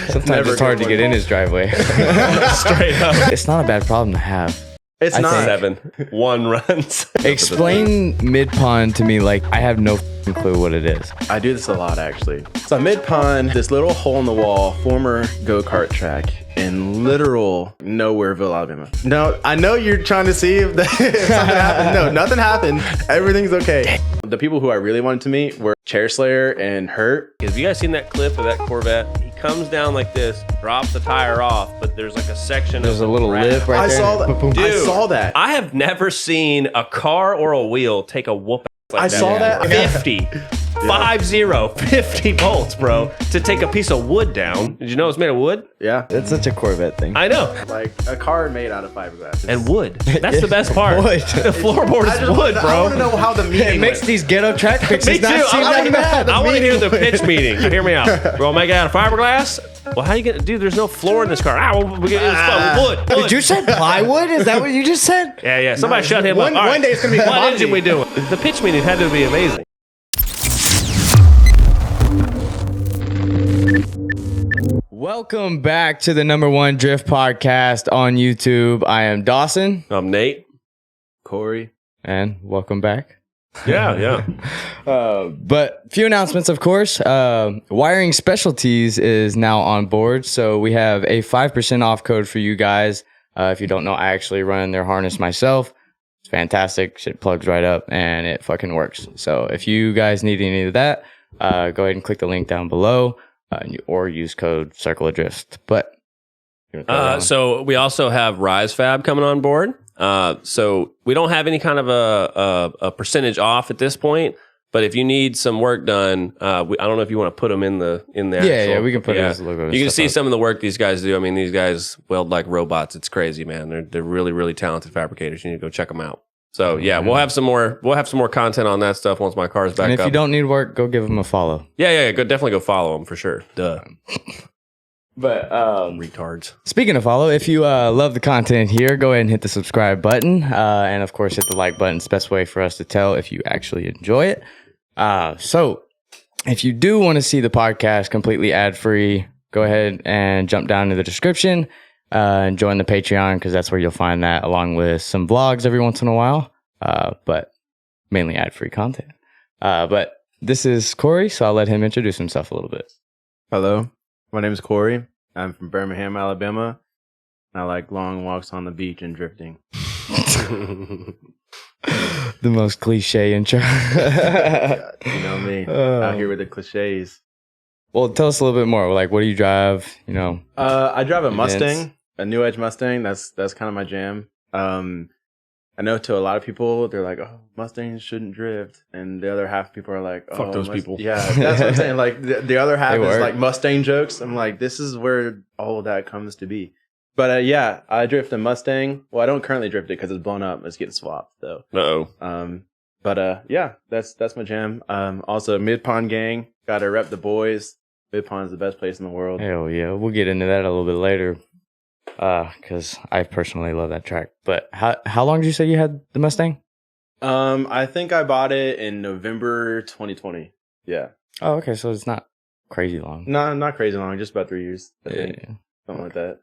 Sometimes it's hard to get in his driveway. Straight up. It's not a bad problem to have. It's I not. think- 1 runs. Explain Midpond to me like I have no clue what it is. I do this a lot, actually. So Midpond, this little hole in the wall, former go-kart track in literal Nowhereville, Alabama. No, I know you're trying to see if something happened. No, nothing happened. Everything's okay. The people who I really wanted to meet were Chair Slayer and Hurt. Have you guys seen that clip of that Corvette? He comes down like this, drops the tire off, but there's like a section. There's a little lip right there. I saw that. Boom. Dude, I saw that. I have never seen a car or a wheel take a whoop. Like I saw that. 50. 50 volts, bro, to take a piece of wood down. Did you know it's made of wood? Yeah. It's such a Corvette thing. I know. Like a car made out of fiberglass. And wood. That's the best part. Wood. The floorboard is wood, I bro. want to know how the meeting It makes went. these ghetto track pictures Me too. not seem that bad. I want to hear the pitch meeting. Hear me out. We'll make it out of fiberglass. Well, how you gonna, dude? There's no floor in this car. Wood. Did you say plywood? Is that what you just said? Yeah. Somebody shut him One up. All right. day it's gonna be What commodity. engine we doing? The pitch meeting had to be amazing. Welcome back to the #1 Drift podcast on YouTube. I am Dawson, I'm Nate. Corey. and welcome back. Yeah. But few announcements, of course. Wiring Specialties is now on board, so we have a 5% off code for you guys. If you don't know, I actually run their harness myself. It's fantastic. Shit plugs right up, and it fucking works. So if you guys need any of that, go ahead and click the link down below, or use code Circle Adrift. But So we also have Rise Fab coming on board. So we don't have any kind of a percentage off at this point. But if you need some work done, I don't know if you want to put them in the yeah, we can put it as a logo. and You can stuff see up. some of the work these guys do. I mean, these guys weld like robots. It's crazy, man. They're really, really talented fabricators. You need to go check them out. So yeah, we'll have some more content on that stuff once my car's back And if up. you don't need work, go give them a follow. Yeah, definitely go follow them for sure. Duh. But Retards. speaking of follow, if you love the content here, go ahead and hit the subscribe button. And of course, hit the like button. It's the best way for us to tell if you actually enjoy it. So if you do want to see the podcast completely ad-free, go ahead and jump down to the description and join the Patreon, because that's where you'll find that, along with some vlogs every once in a while, but mainly ad-free content. But this is Corey, so I'll let him introduce himself a little bit. Hello. My name is Corey. I'm from Birmingham, Alabama. I like long walks on the beach and drifting. The most cliche intro. You know me. Out here with the cliches. Well, tell us a little bit more. Like, what do you drive? You know, I drive a Mustang, Events. a New Edge Mustang. That's kind of my jam. I know to a lot of people, they're like, "Oh, Mustangs shouldn't drift," and the other half of people are like, "Oh, Fuck those people." Yeah, that's what I'm saying. Like the other half They is work. like Mustang jokes. I'm like, this is where all of that comes to be. But yeah, I drift a Mustang. Well, I don't currently drift it because it's blown up. It's getting swapped though. Uh-oh. But yeah, that's my jam. Also Midpond gang, gotta rep the boys. Midpond is the best place in the world. hell yeah. We'll get into that a little bit later, because I personally love that track. But how long did you say you had the Mustang? I think I bought it in November 2020. Yeah. Oh, okay. So it's not crazy long. No, not crazy long, just about 3 years. I think. Yeah. Something like that.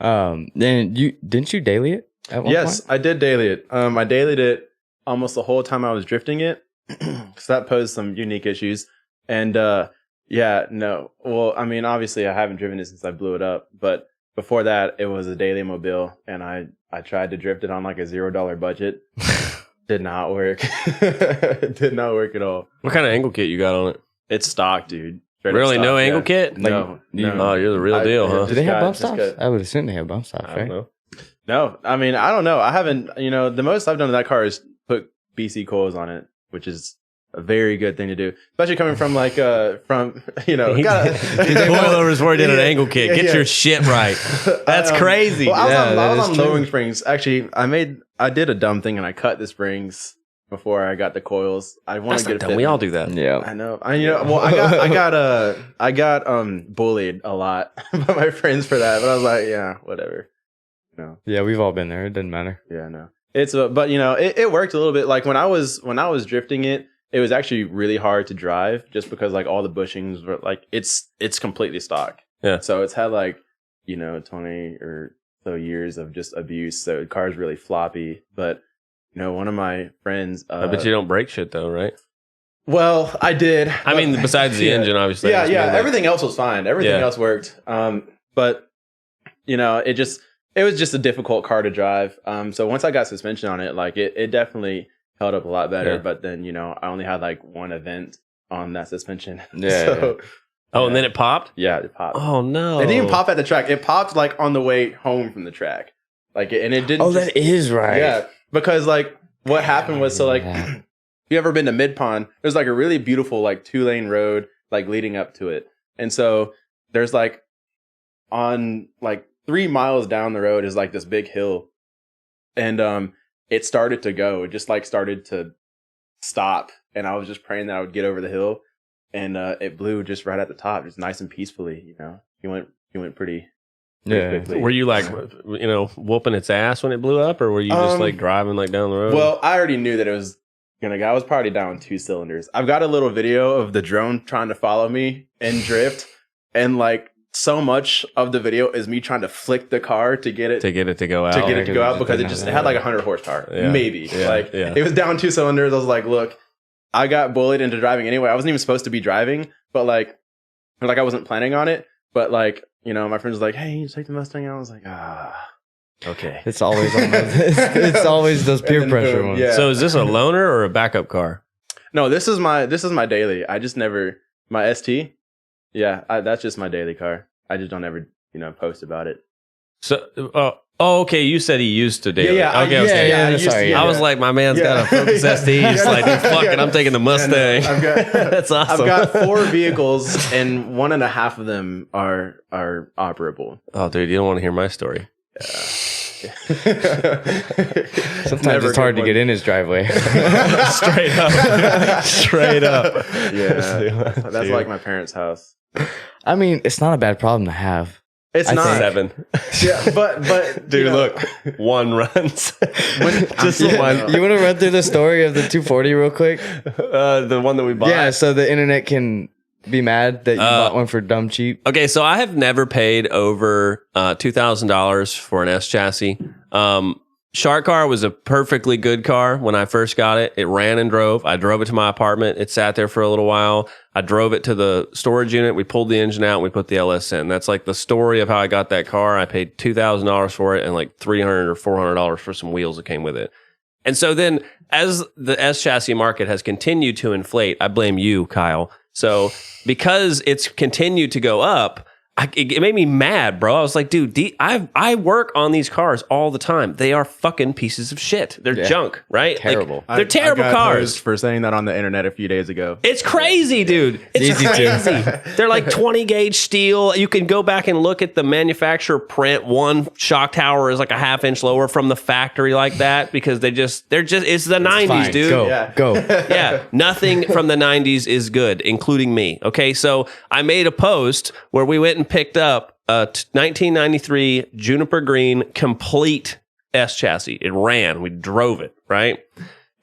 Then didn't you daily it at one Yes, point? I did daily it. I dailied it almost the whole time I was drifting it. So that posed some unique issues. And yeah, no. Well, I mean, obviously I haven't driven it since I blew it up, but before that it was a daily mobile, and I tried to drift it on like a $0 budget. Did not work. Did not work at all. What kind of angle kit you got on it? It's stock, dude. Straight up Really? stock, No angle yeah. kit? No, no. Oh, you're the real deal, huh? Do they have bump Just stops? got- I would assume they have bump stops, I don't right? know. No, I mean, I don't know. I haven't, the most I've done to that car is put BC coils on it, which is a very good thing to do, especially coming from like, gotta, Coilovers before he did an angle kit. Get your shit right. That's crazy. Well, Yeah, I that was is on true. lowering springs. Actually, I did a dumb thing and I cut the springs before I got the coils. I want That's to not get dumb. it. We all do that. Yeah. I know. Well, I got bullied a lot by my friends for that, but I was like, yeah, whatever. No. Yeah, we've all been there. It doesn't matter. Yeah, no. It's but it worked a little bit. Like when I was drifting it, it was actually really hard to drive just because like all the bushings were like it's completely stock. Yeah. So it's had like, 20 or so years of just abuse. So the car's really floppy. But, one of my friends. I bet you don't break shit though, right? Well, I did. I mean, besides the engine, obviously. Yeah, Like, everything else was fine. Everything else worked. But, it was just a difficult car to drive. So once I got suspension on it, like it definitely held up a lot better. Yeah. But then, I only had like one event on that suspension. Yeah. And then it popped? Yeah, it popped. Oh, no. It didn't even pop at the track. It popped like on the way home from the track. Like, and it didn't. Oh, that is right. Yeah. Because like what happened was, so like, you ever been to Midpond? There's like a really beautiful like 2-lane road like leading up to it. And so there's like on like 3 miles down the road is like this big hill. And it started to go. It just like started to stop. And I was just praying that I would get over the hill. And it blew just right at the top, just nice and peacefully, He went pretty quickly. Were you like, whooping its ass when it blew up, or were you just like driving like down the road? Well, I already knew that it was gonna go. I was probably down 2 cylinders. I've got a little video of the drone trying to follow me and drift, and like so much of the video is me trying to flick the car to get it to go out, because it had like 100 horsepower, maybe. It was down 2 cylinders. I was like, look, I got bullied into driving anyway. I wasn't even supposed to be driving, but like I wasn't planning on it. But like, my friend was like, hey, you take the Mustang out. I was like, okay. It's always on those, it's always those peer pressure ones. Yeah. So is this a loaner or a backup car? No, this is my daily. I just never, my ST. Yeah, that's just my daily car. I just don't ever, post about it. So, okay. You said he used to daily. Yeah. Okay. I was like, my man's got a Focus ST. He's like, fuck it, I'm taking the Mustang. That's awesome. I've got 4 vehicles, and 1.5 of them are operable. Oh, dude, you don't want to hear my story. Sometimes it's hard to get in his driveway. Straight up. Yeah, that's like my parents' house. I mean, it's not a bad problem to have. It's not 7. Yeah, but dude, look, 1 runs. Just one. You want to run through the story of the 240 real quick? The one that we bought. Yeah, so the internet can be mad that you bought one for dumb cheap. Okay, so I have never paid over $2,000 for an S chassis. Shark car was a perfectly good car when I first got it. It ran and drove. I drove it to my apartment. It sat there for a little while. I drove it to the storage unit. We pulled the engine out and we put the LS in. That's like the story of how I got that car. I paid $2,000 for it and like $300 or $400 for some wheels that came with it. And so then as the S chassis market has continued to inflate, I blame you, Kyle. So because it's continued to go up, it made me mad, bro. I was like, dude, I work on these cars all the time. They are fucking pieces of shit. They're junk, right? Terrible. Like, they're terrible cars. For saying that on the internet a few days ago. It's crazy, dude. It's crazy. They're like 20 gauge steel. You can go back and look at the manufacturer print. One shock tower is like a 1/2 inch lower from the factory like that because it's the 90s, fine. dude. Go. Yeah, nothing from the 90s is good, including me. Okay, so I made a post where we went and picked up a 1993 Juniper Green complete S chassis. It ran. We drove it, right?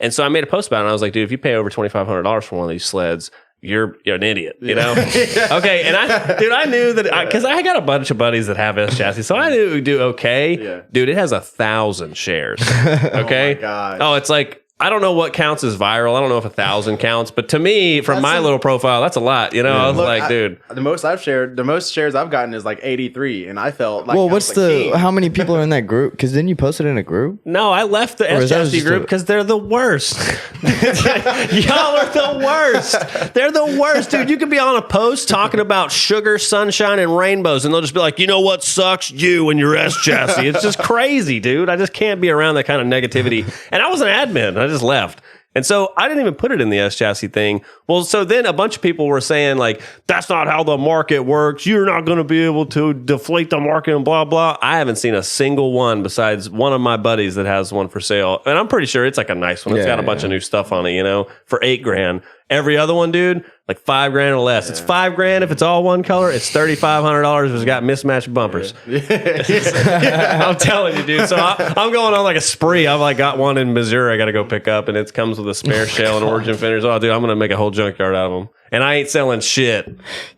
And so I made a post about it, and I was like, dude, if you pay over $2,500 for one of these sleds, you're an idiot, you know? Okay, and I knew that, because I got a bunch of buddies that have S chassis, so I knew it would do okay. Yeah. Dude, it has 1,000 shares, okay? Oh, my God. Oh, it's like, I don't know what counts as viral. I don't know if 1,000 counts, but to me, from my little profile, that's a lot. You know, I was like, dude, the most shares I've gotten is like 83, and I felt like, Well, what's how many people are in that group? Because then you posted in a group. no, I left the SJC group because they're the worst. Y'all are the worst. They're the worst, dude. You could be on a post talking about sugar, sunshine, and rainbows, and they'll just be like, you know what sucks? You and your S chassis. It's just crazy, dude. I just can't be around that kind of negativity. And I was an admin. I just left. And so I didn't even put it in the S chassis thing. Well, so then a bunch of people were saying like, that's not how the market works. You're not going to be able to deflate the market and blah, blah. I haven't seen a single one besides one of my buddies that has one for sale. And I'm pretty sure it's like a nice one. It's got a bunch of new stuff on it, you know, for $8,000. Every other one, dude, like $5,000 or less. It's $5,000 if it's all one color. It's $3,500 if it's got mismatched bumpers. I'm telling you, dude. So I'm going on like a spree. I've like got one in Missouri I got to go pick up, and it comes with a spare shell and origin fenders. Oh, dude, I'm going to make a whole junkyard out of them. And I ain't selling shit.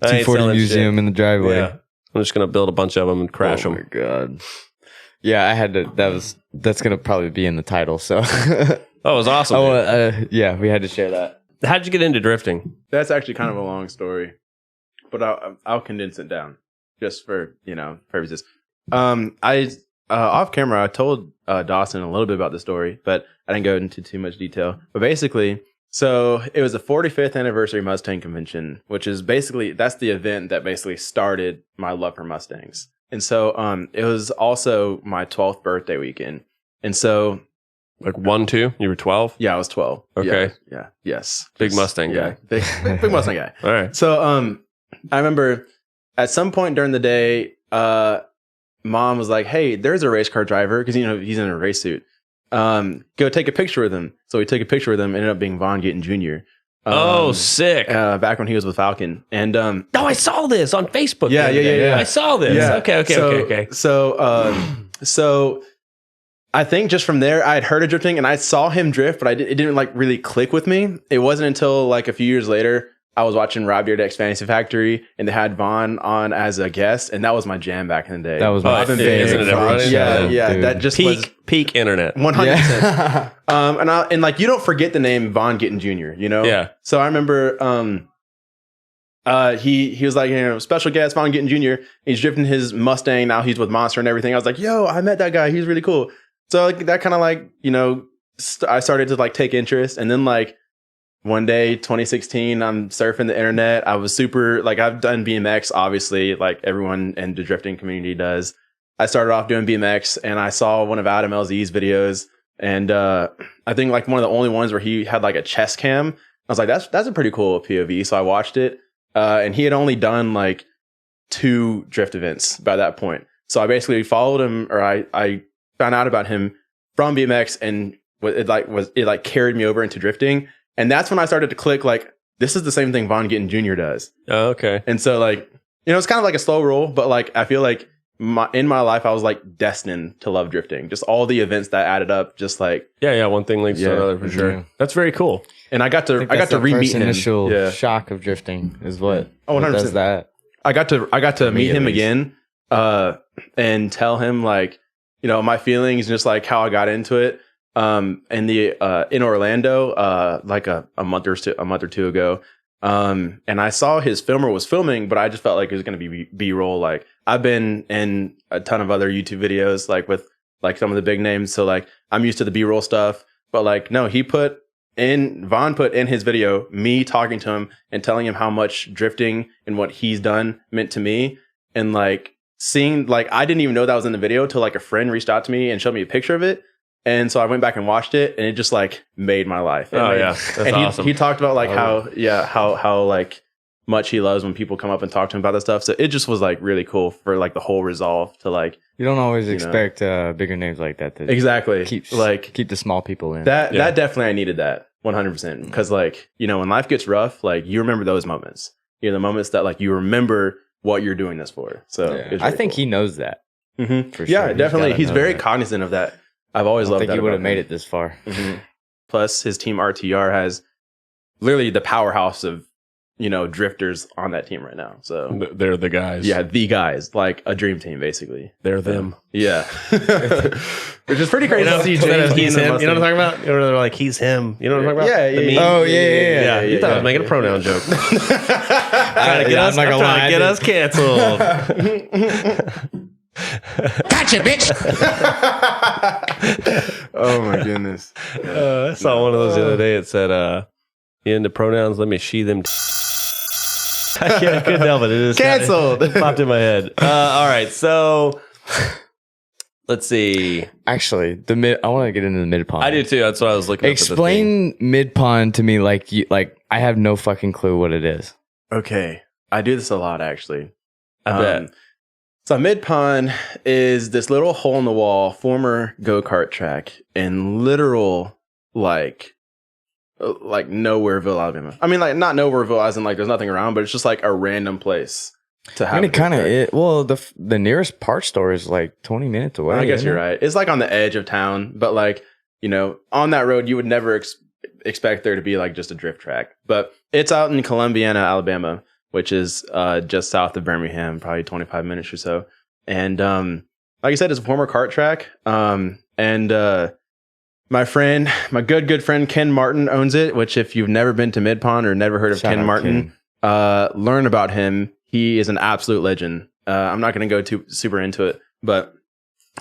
240 museum in the driveway. Yeah. I'm just gonna build a bunch of them and crash them. Oh my god. Yeah, I had to. That's gonna probably be in the title. So. Oh, it was awesome. Yeah, we had to share that. How'd you get into drifting? That's actually kind of a long story, but I'll condense it down just for purposes. I off camera I told Dawson a little bit about the story, but I didn't go into too much detail. But basically, so it was the 45th anniversary Mustang convention, which is basically that's the event that basically started my love for Mustangs. And so it was also my 12th birthday weekend, and so. Like 1, 2? You were 12? Yeah, I was 12. Okay. Yeah. Yes. Big Mustang guy. Big Mustang guy. All right. So, I remember at some point during the day, Mom was like, "Hey, there's a race car driver because he's in a race suit. Go take a picture with him." So we took a picture with him. Ended up being Vaughn Gittin Jr. Oh, sick! Back when he was with Falcon, and oh, I saw this on Facebook. Yeah. I saw this. Yeah. Okay. So I think just from there, I had heard of drifting and I saw him drift, but it didn't like really click with me. It wasn't until like a few years later, I was watching Rob Dyrdek's Fantasy Factory and they had Vaughn on as a guest, and that was my jam back in the day. That was my favorite. Isn't it, everybody? Yeah. Dude. That just was peak internet. 100%. Yeah. And like you don't forget the name Vaughn Gittin Jr. Yeah. So I remember he was like, special guest Vaughn Gittin Jr. He's drifting his Mustang. Now he's with Monster and everything. I was like, yo, I met that guy. He's really cool. So like, that kind of like, I started to like take interest. And then like one day, 2016, I'm surfing the internet. I was super, like I've done BMX, obviously, like everyone in the drifting community does. I started off doing BMX and I saw one of Adam LZ's videos. And I think like one of the only ones where he had like a chest cam. I was like, that's a pretty cool POV. So I watched it. And he had only done like 2 drift events by that point. So I basically followed him, or I found out about him from BMX, and it carried me over into drifting. And that's when I started to click, like, this is the same thing Vaughn Gittin Jr. does. Oh, okay. And so like, it's kind of like a slow roll, but like, I feel like in my life, I was like destined to love drifting. Just all the events that added up, just like. Yeah. One thing leads to another for sure. Yeah. That's very cool. And I got to re-meet him. Initial shock of drifting is what. Oh, 100%. Does that. I got to meet him again, and tell him like, my feelings, just like how I got into it. In Orlando, like a month or two ago. And I saw his filmer was filming, but I just felt like it was going to be B-roll. Like I've been in a ton of other YouTube videos, like with like some of the big names. So like I'm used to the B-roll stuff, but like, no, Vaughn put in his video, me talking to him and telling him how much drifting and what he's done meant to me. And like seeing, like, I didn't even know that was in the video till like a friend reached out to me and showed me a picture of it. And so I went back and watched it, and it just like made my life. That's awesome. He talked about like how like much he loves when people come up and talk to him about that stuff. So it just was like really cool for like the whole resolve to like. You don't always expect bigger names like that to exactly keep the small people in. That definitely I needed that 100%, because like when life gets rough, like you remember those moments. The moments that like you remember what you're doing this for. So I think he knows that. Mm-hmm. For yeah, sure. definitely. He's very cognizant of that. I've always loved that. I think he would have about made him. it this far. Mm-hmm. Plus, his team RTR has literally the powerhouse of drifters on that team right now. So they're the guys. Yeah, the guys, like a dream team, basically. They're them. Yeah, which is pretty crazy to see James. He's him. You know what I'm talking about? They're like, he's him. You know what I'm talking about? Yeah. Oh yeah. You thought I was making a pronoun joke. Trying to get us canceled. Gotcha, bitch. Oh my goodness. I saw one of those the other day. It said, "You into pronouns? Let me she them." I couldn't help it. It is canceled. It popped in my head. All right, so let's see. Actually, I want to get into the Midpond. I do too. That's what I was looking at. Explain Midpond to me, like I have no fucking clue what it is. Okay, I do this a lot actually. I bet. So Midpond is this little hole in the wall former go-kart track in literal like Nowhereville, Alabama. I mean, like not Nowhereville as in like there's nothing around, but it's just like a random place to have. I mean, it kind of it. Well, the nearest parts store is like 20 minutes away. I guess you're right. It's like on the edge of town, but like on that road you would never expect there to be like just a drift track. But it's out in Columbiana, Alabama. which is just south of Birmingham, probably 25 minutes or so. And like I said, it's a former kart track. My friend, my good friend Ken Martin owns it, which if you've never been to Midpond or never heard of Ken Martin, learn about him. He is an absolute legend. I'm not going to go too super into it, but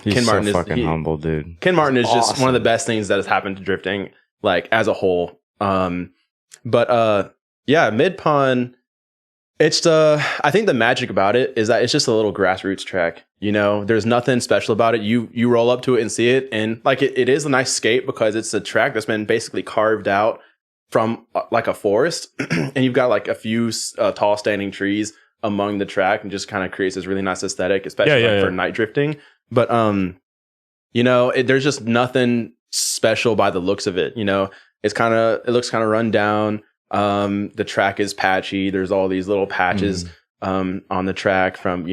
Ken Martin is fucking humble, dude. Ken Martin is awesome. Just one of the best things that has happened to drifting, like as a whole. Yeah, Midpond. It's I think the magic about it is that it's just a little grassroots track. You know, there's nothing special about it. You roll up to it and see it, and like it is a nice scape because it's a track that's been basically carved out from like a forest, and you've got like a few tall standing trees among the track, and just kind of creates this really nice aesthetic, especially for night drifting. But you know, there's just nothing special by the looks of it. You know, it looks kind of run down. The track is patchy. There's all these little patches on the track from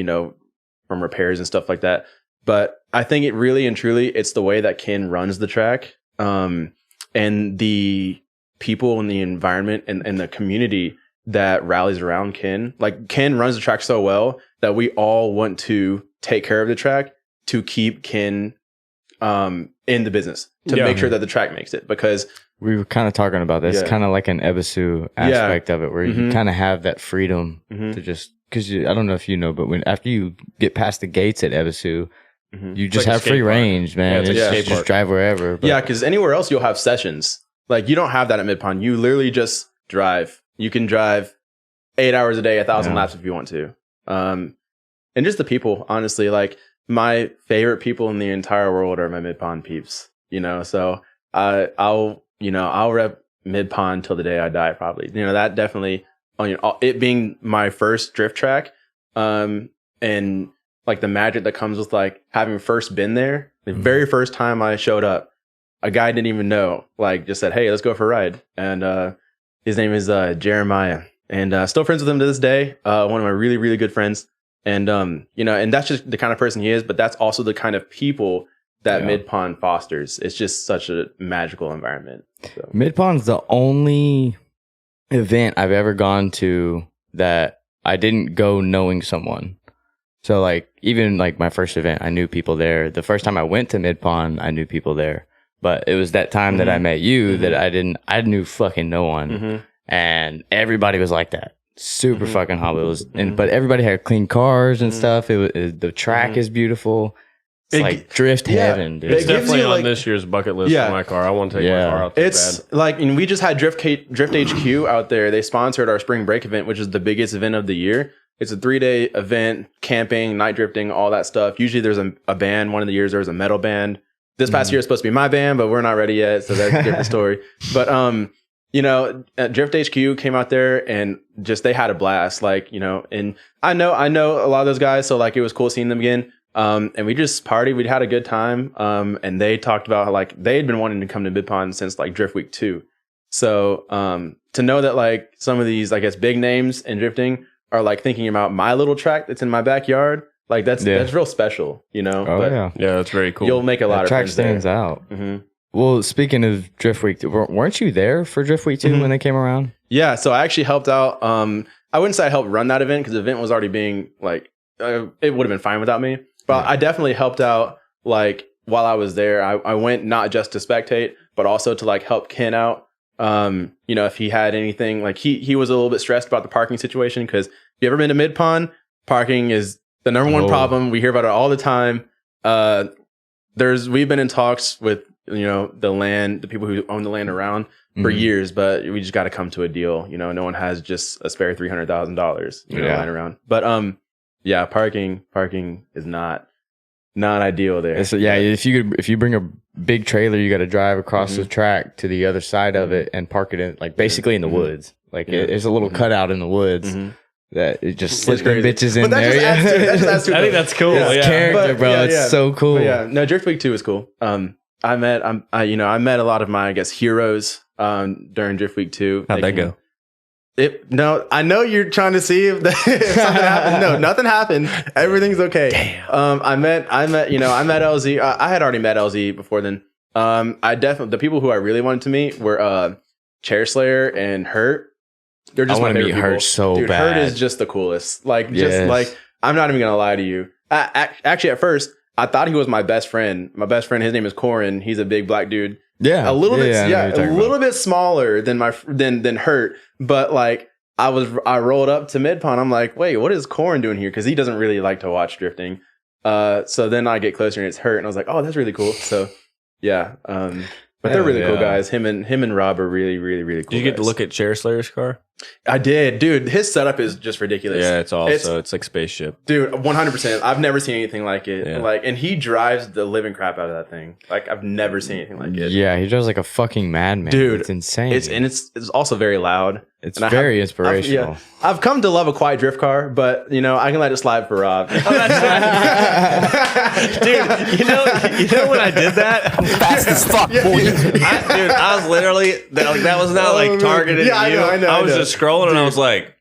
repairs and stuff like that. But I think it really and truly, it's the way that Ken runs the track, and the people and the environment and the community that rallies around Ken. Like Ken runs the track so well that we all want to take care of the track to keep Ken in the business, to make sure that the track makes it, because we were kind of talking about this, kind of like an Ebisu aspect of it, where you kind of have that freedom to just, because I don't know if you know, but after you get past the gates at Ebisu, you just have free range, man. You just drive wherever. Yeah, because anywhere else you'll have sessions. Like you don't have that at Midpond. You literally just drive. You can drive 8 hours a day, 1,000 laps if you want to. And just the people, honestly, like my favorite people in the entire world are my Midpond peeps. You know, so I'll rep Midpond till the day I die, probably. You know, that definitely, it being my first drift track, and like the magic that comes with like having first been there. The very first time I showed up, a guy I didn't even know, like just said, "Hey, let's go for a ride." And his name is Jeremiah, and still friends with him to this day. One of my really, really good friends. And and that's just the kind of person he is, but that's also the kind of people that Midpond fosters. It's just such a magical environment. So. Midpond's the only event I've ever gone to that I didn't go knowing someone. So like even like my first event, I knew people there. The first time I went to Midpond, I knew people there. But it was that time that I met you that I knew fucking no one. And everybody was like that. Super fucking humble. But everybody had clean cars and stuff. The track is beautiful. It's like drift heaven, dude. It's definitely on this year's bucket list for my car. I want to take my car out there. It's like, and we just had Drift HQ out there. They sponsored our spring break event, which is the biggest event of the year. It's a 3-day event, camping, night drifting, all that stuff. Usually there's a band. One of the years there was a metal band. This past year is supposed to be my band, but we're not ready yet, so that's a different story. But Drift HQ came out there and just they had a blast. Like, and I know a lot of those guys, so like it was cool seeing them again. And we just partied. We'd had a good time. And they talked about how like they had been wanting to come to Midpond since like Drift Week 2. So to know that like some of these, I guess, big names in drifting are like thinking about my little track that's in my backyard, like that's real special, Oh, yeah, that's very cool. You'll make a lot of track friends stands there. out. Well, speaking of Drift Week, weren't you there for Drift Week 2 when they came around? Yeah, so I actually helped out. I wouldn't say I helped run that event because the event was already being like, it would have been fine without me. But I definitely helped out, like, while I was there. I went not just to spectate, but also to, like, help Ken out. If he had anything, like, he was a little bit stressed about the parking situation, because if you ever been to Midpond, parking is the number one problem. We hear about it all the time. We've been in talks with, the people who own the land around for years, but we just got to come to a deal. No one has just a spare $300,000, lying around. But, parking is not ideal there. So, if you bring a big trailer, you got to drive across the track to the other side of it and park it in, like basically in the woods. Like there's a little cutout in the woods that it just slips them bitches in there. I think that's cool. It's character, bro. It's so cool. No, Drift Week 2 is cool. I met a lot of my, I guess, heroes during Drift Week 2. How'd that go? No, I know you're trying to see if something happened. No, nothing happened. Everything's okay. Damn. I met LZ. I had already met LZ before then. The people who I really wanted to meet were Chair Slayer and Hurt. They're just I my want to favorite meet people. Hurt so Dude, bad. Hurt is just the coolest. Like, just Yes. like, I'm not even gonna lie to you. Actually, at first, I thought he was my best friend. My best friend, his name is Corin. He's a big black dude. Yeah, A little bit, I know what you're talking a little bit smaller than than Hurt. But like, I rolled up to Midpond. I'm like, wait, what is Corin doing here? Because he doesn't really like to watch drifting. So then I get closer and it's Hurt, and I was like, oh, that's really cool. So yeah, but they're really cool guys. Him and Rob are really, really, really cool. Did you get to look at Chair Slayer's car? I did, dude. His setup is just ridiculous. Yeah, it's like spaceship, dude. 100%. I've never seen anything like it. Yeah. Like, and he drives the living crap out of that thing. Like, I've never seen anything like it. Yeah, he drives like a fucking madman. Dude, it's insane. It's also very loud. It's And very inspirational. I've come to love a quiet drift car, but you know I can let it slide for Rob. Dude, you know when I did that, Fast as fuck, boy. I was literally that was not like targeted. Yeah, at you. I know. I was just scrolling and I was like,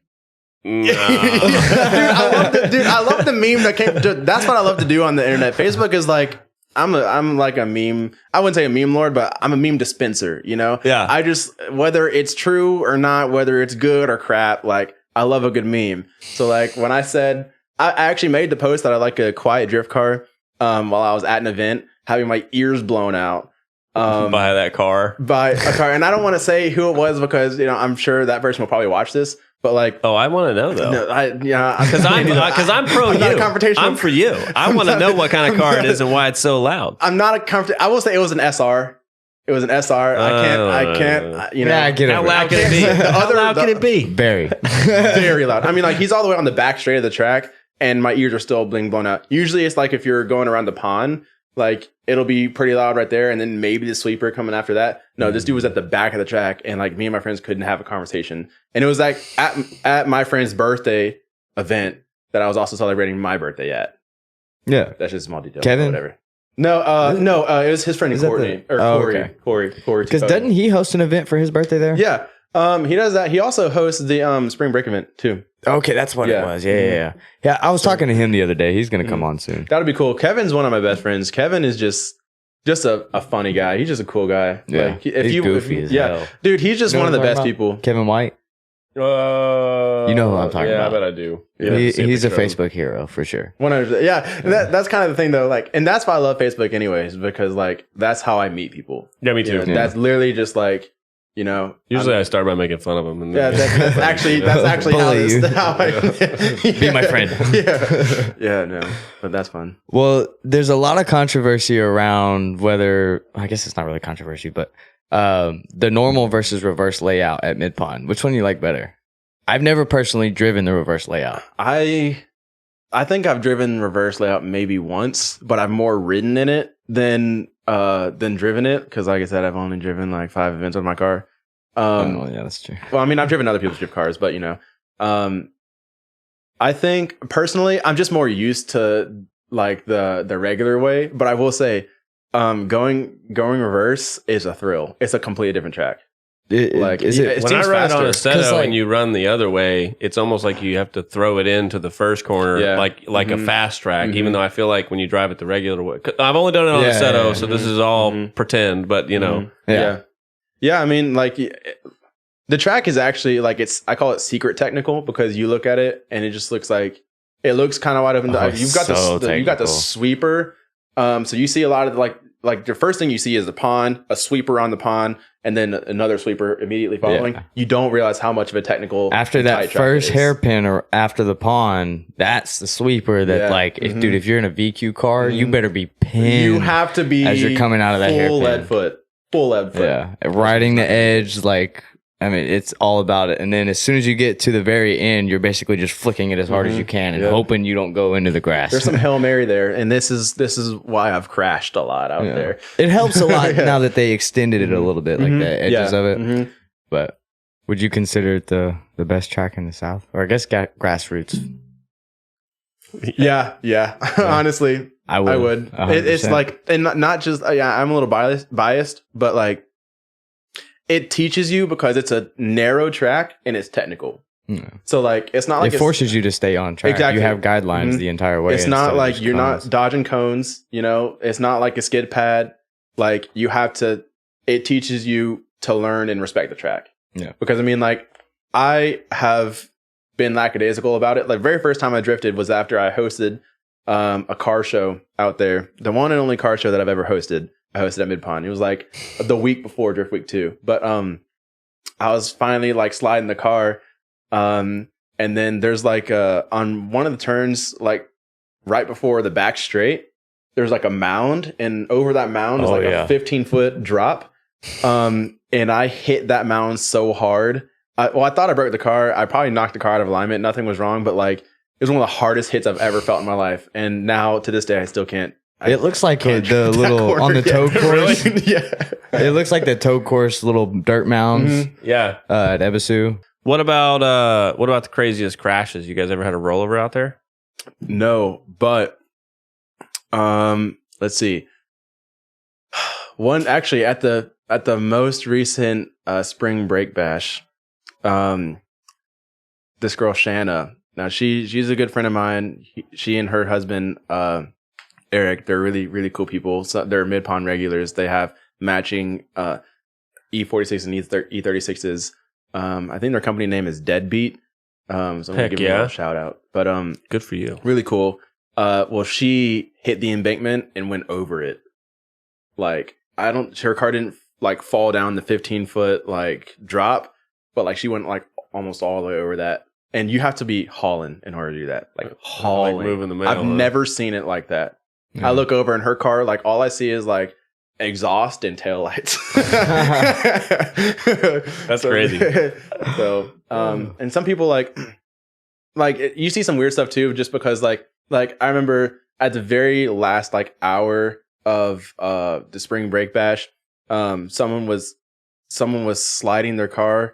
nah. I love the meme that came. Dude, that's what I love to do on the internet. Facebook is like, I'm like a meme. I wouldn't say a meme lord, but I'm a meme dispenser. You know? Yeah. I just, whether it's true or not, whether it's good or crap, like I love a good meme. So like when I said, I actually made the post that I like a quiet drift car while I was at an event, having my ears blown out. By that car. By a car. And I don't want to say who it was because, you know, I'm sure that person will probably watch this. But like, Oh, I want to know though. no, Because I'm pro I'm you. not a confrontational- I'm for you. I want to know what kind of car it is and why it's so loud. I'm not a comfort. I will say it was an SR. It was an SR. I can't. You know, Yeah, I get it. How loud can it be? The How other- loud can it be? Very. very loud. I mean, like he's all the way on the back straight of the track, and my ears are still being blown out. Usually, it's like if you're going around the pond, like it'll be pretty loud right there, and then maybe the sweeper coming after that. No, this dude was at the back of the track, and like me and my friends couldn't have a conversation. And it was like at my friend's birthday event that I was also celebrating my birthday at. Yeah. That's just a small detail. Kevin? Whatever. No, it was his friend Is that Courtney the- or Oh, Corey. okay. Corey. Because doesn't he host an event for his birthday there? Yeah. He does that. He also hosts the spring break event too. Okay, that's what it Yeah. was. Yeah. Yeah, I was talking to him the other day. He's going to come on soon. That'd be cool. Kevin's one of my best friends. Kevin is just a funny guy. He's just a cool guy. Yeah. Like, He's goofy as hell. Dude, he's just You know one of the what I'm best talking people. about? Kevin White. You know who I'm talking about. Yeah, I bet I do. He's a Facebook hero for sure. 100%. Yeah, that's kind of the thing though. Like, and that's why I love Facebook, anyways, because like that's how I meet people. Yeah, me You too. know, that's literally just like, you know. Usually I start by making fun of them. And Yeah, that's actually how Bully you. this. How I, Be my friend. Yeah, no, but that's fun. Well, there's a lot of controversy around whether, I guess it's not really controversy, but the normal versus reverse layout at Midpond. Which one do you like better? I've never personally driven the reverse layout. I think I've driven reverse layout maybe once, but I've more ridden in it than driven it. Because like I said, I've only driven like 5 events with my car. Oh, yeah, that's true. Well, I mean, I've driven other people's drift cars, but you know, I think personally, I'm just more used to like the regular way. But I will say, going reverse is a thrill. It's a completely different track. Like, is it? When I seems ride on a faster. 'Cause, Seto like- and you run the other way, it's almost like you have to throw it into the first corner, Yeah. like a fast track. Even though I feel like when you drive it the regular way, 'cause I've only done it on Yeah, a Seto, yeah, so this is all pretend. But you know, Yeah. I mean, like the track is actually like I call it secret technical because you look at it and it just looks like it looks kind of wide open. Oh, You've got so you got the technical. sweeper. So you see a lot of like the first thing you see is the pond, a sweeper on the pond, and then another sweeper immediately following. Yeah. You don't realize how much of a technical After and that tight track first it is. hairpin or after the pond, that's the sweeper that Yeah. like, if you're in a VQ car, you better be pinned. You have to be as you're coming out of that full hairpin. lead foot. Full lead foot. Yeah, riding the edge, like, I mean, it's all about it. And then as soon as you get to the very end, you're basically just flicking it as hard as you can and Yep. hoping you don't go into the grass. There's some Hail Mary there, and this is why I've crashed a lot out Yeah. there. It helps a lot Yeah. now that they extended it a little bit, like the edges of it. Mhm. But would you consider it the best track in the South? Or I guess grassroots. Yeah. Honestly, I would. I would. 100%. It's like, and not just, I'm a little biased, but like, it teaches you because it's a narrow track and it's technical. Yeah. So like, it's not like it forces you to stay on track. Exactly. You have guidelines Mhm. the entire way. it's instead not of like just you're cones. not dodging cones, you know, it's not like a skid pad. Like you have to, it teaches you to learn and respect the track. Yeah. Because I mean, like I have been lackadaisical about it. Like very first time I drifted was after I hosted a car show out there. The one and only car show that I've ever hosted. I hosted at Midpond. It was like the week before Drift Week 2. But I was finally like sliding the car. And then there's like on one of the turns, like right before the back straight, there's like a mound, and over that mound is like a 15-foot drop. And I hit that mound so hard. I thought I broke the car. I probably knocked the car out of alignment. Nothing was wrong, but like it was one of the hardest hits I've ever felt in my life. And now to this day, I still can't. It looks like the little on the toad course. Yeah, it looks like the toad course little dirt mounds. Mm-hmm. Yeah, at Ebisu. What about the craziest crashes? You guys ever had a rollover out there? No, but let's see. One actually at the most recent spring break bash. This girl Shanna. Now she's a good friend of mine. She and her husband Eric, they're really, really cool people. So they're Midpond regulars. They have matching E46 and E36s. I think their company name is Deadbeat. So I'm gonna give them a shout out. But good for you. Really cool. Well, she hit the embankment and went over it. Like her car didn't like fall down the 15-foot like drop, but like she went like almost all the way over that. And you have to be hauling in order to do that. Like hauling. Like moving the mail. I've never seen it like that. Yeah. I look over in her car, like all I see is like exhaust and taillights. That's crazy. So, and some people like you see some weird stuff too, just because like I remember at the very last like hour of the spring break bash, someone was sliding their car,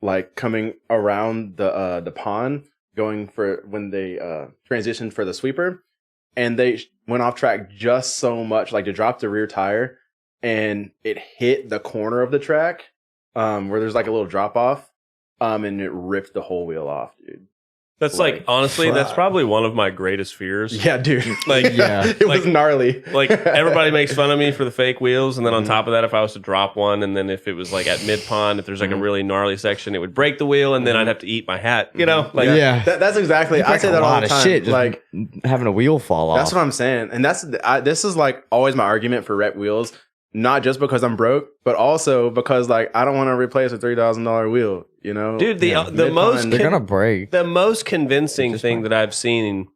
like coming around the pond, going for when they transitioned for the sweeper. And they went off track just so much, like to drop the rear tire, and it hit the corner of the track, where there's like a little drop off, and it ripped the whole wheel off, dude. That's like honestly, that's probably one of my greatest fears. Yeah, dude. Like, it was gnarly. Like everybody makes fun of me for the fake wheels, and then on top of that, if I was to drop one, and then if it was like at Midpond, if there's like a really gnarly section, it would break the wheel, and then I'd have to eat my hat. You know, like that's exactly. I say that all the time. Shit, like having a wheel fall off. That's what I'm saying, and this is like always my argument for rep wheels. Not just because I'm broke, but also because like I don't want to replace a $3,000 wheel. You know, dude. The most they're gonna break. The most convincing thing that I've seen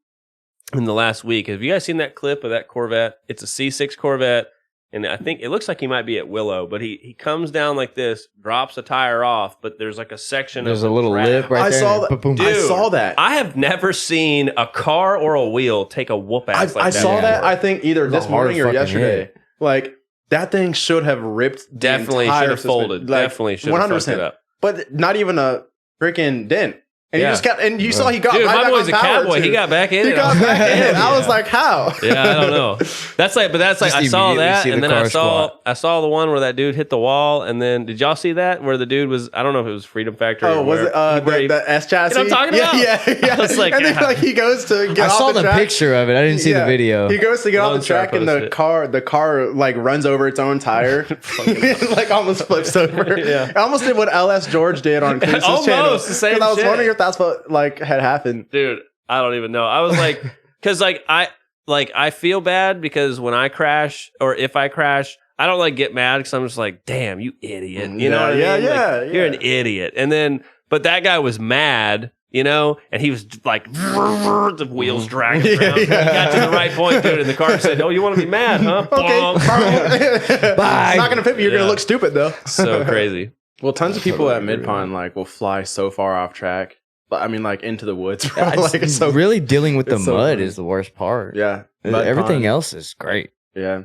in the last week. Have you guys seen that clip of that Corvette? It's a C6 Corvette, and I think it looks like he might be at Willow, but he comes down like this, drops a tire off, but there's like a section. There's a little lip right there. Dude, I saw that. I have never seen a car or a wheel take a whoop ass like that. I saw that. I think either this morning or yesterday. Hit. Like. That thing should have ripped. Definitely should have folded. Like, definitely should have 100%. Fucked it up. But not even a freaking dent. And you just got, and you saw he got. Dude, right my boy's a cowboy. He got back in. He got back in. I was like, how? Yeah, I don't know. That's like I saw that, and then I saw the one where that dude hit the wall, and then did y'all see that where the dude was? I don't know if it was Freedom Factory. Oh, was it the S chassis? You know what I'm talking about? Yeah. I was like, and then like he goes to get. I saw off the the picture of it. I didn't see the video. He goes to get off the track, and the car like runs over its own tire, like almost flips over. Yeah, I almost did what LS George did on Chris's channel. Almost the same. Because I was wondering if that's what like had happened. Dude, I don't even know. I was like, because I feel bad because when I crash or if I crash, I don't like get mad because I'm just like, damn, you idiot. You know what I mean? Yeah, You're an idiot. And then, but that guy was mad, you know, and he was like, the wheels dragging around. Got to the right point, dude, and the car said, oh, you want to be mad, huh? Okay. Bye. It's not going to fit me. You're going to look stupid, though. So crazy. Well, tons of people at Midpond like will fly so far off track. I mean, like into the woods. Bro. Like, it's so, really dealing with the mud is the worst part. Yeah, everything else is great. Yeah.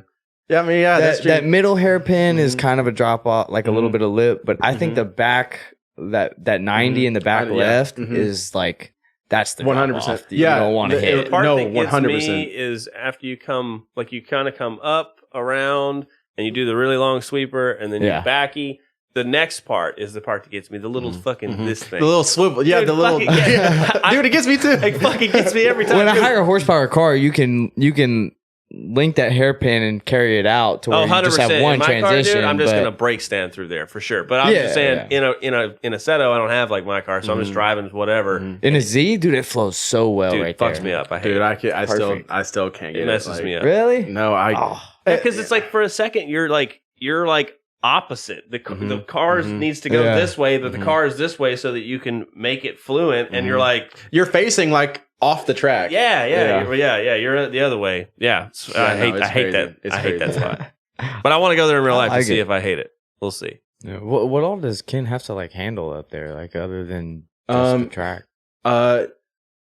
I mean, that middle hairpin is kind of a drop off, like a little bit of lip. But I think the back, that 90 in the back left is like that's the 100%. You don't want to hit it. The part that gets me is after you come, like you kind of come up around and you do the really long sweeper and then you backy. The next part is the part that gets me. The little fucking this thing. The little swivel. Yeah, dude, the little... Dude, it gets me too. It fucking gets me every time. When a higher horsepower car, you can link that hairpin and carry it out to where you just have one in my transition. Car, dude, I'm just but- gonna brake stand through there for sure. But I'm just saying, in a Seto, I don't have like my car, so I'm just driving whatever. In a Z, dude, it flows so well Dude, right fucks there. me up. I hate Dude, it. I still can't get It messes me up. Really? No, Because it's like for a second you're like opposite. The cars needs to go this way, but the car is this way so that you can make it fluent. And you're like, you're facing like off the track. yeah. You're the other way. Yeah, I hate that. I hate that spot. But I want to go there in real life to see if I hate it. We'll see. Yeah. What all does Ken have to like handle up there, like other than just the track?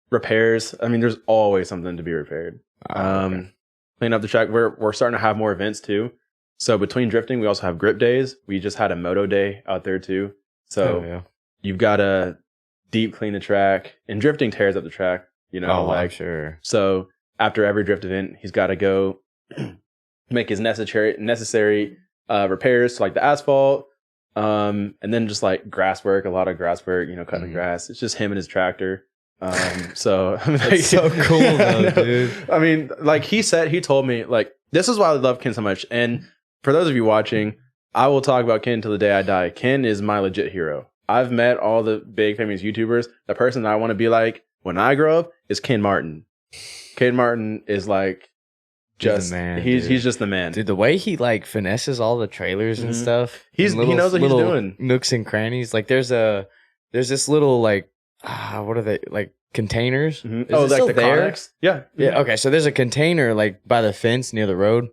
Repairs. I mean, there's always something to be repaired. Okay. Clean up the track. We're starting to have more events too. So between drifting, we also have grip days. We just had a moto day out there too. So you've got to deep clean the track, and drifting tears up the track. You know, I'm sure. So after every drift event, he's got to go make his necessary repairs to like the asphalt, and then just like grass work, a lot of grass work. You know, cutting the grass. It's just him and his tractor. So I mean, like, It's so cool though, dude. I mean, like he told me, like, this is why I love Ken so much. And for those of you watching, I will talk about Ken till the day I die. Ken is my legit hero. I've met all the big famous YouTubers. The person that I want to be like when I grow up is Ken Martin. Ken Martin is like just he's just the man. Dude, the way he like finesses all the trailers and stuff. He knows what he's doing. Nooks and crannies. Like there's this little like what are they, like containers? Is it still there? Yeah. Okay, so there's a container like by the fence near the road,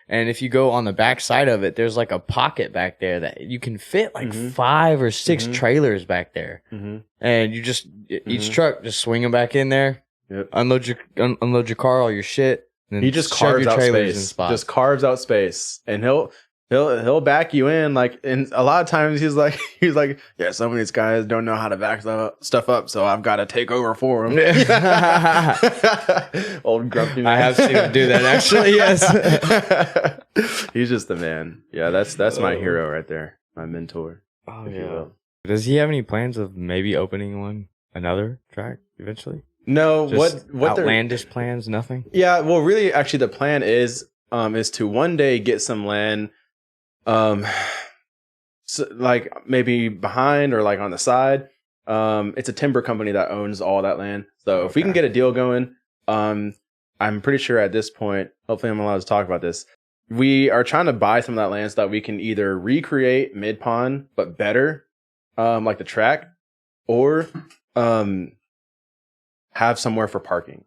and if you go on the back side of it, there's like a pocket back there that you can fit like 5 or 6 trailers back there, and you just each truck just swing them back in there, unload your car, all your shit. And he just carves out space. Just carves out space, and he'll back you in, like, and a lot of times he's like, yeah, some of these guys don't know how to back stuff up, so I've got to take over for them. Old grumpy man. I have seen him do that actually. Yes, he's just the man. Yeah, that's my hero right there, my mentor. Oh yeah. Does he have any plans of maybe opening another track eventually? No. Just what outlandish plans? Nothing. Yeah. Well, really, actually, the plan is to one day get some land. So like maybe behind or like on the side. It's a timber company that owns all that land. So if we can get a deal going, I'm pretty sure at this point, hopefully I'm allowed to talk about this. We are trying to buy some of that land so that we can either recreate Midpond, but better, like the track, or have somewhere for parking.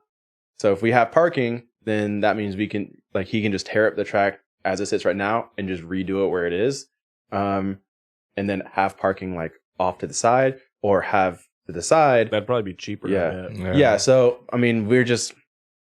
So if we have parking, then that means we can, like, he can just tear up the track as it sits right now and just redo it where it is. And then have parking like off to the side, or have to the side. That'd probably be cheaper. Yeah. So, I mean, we're just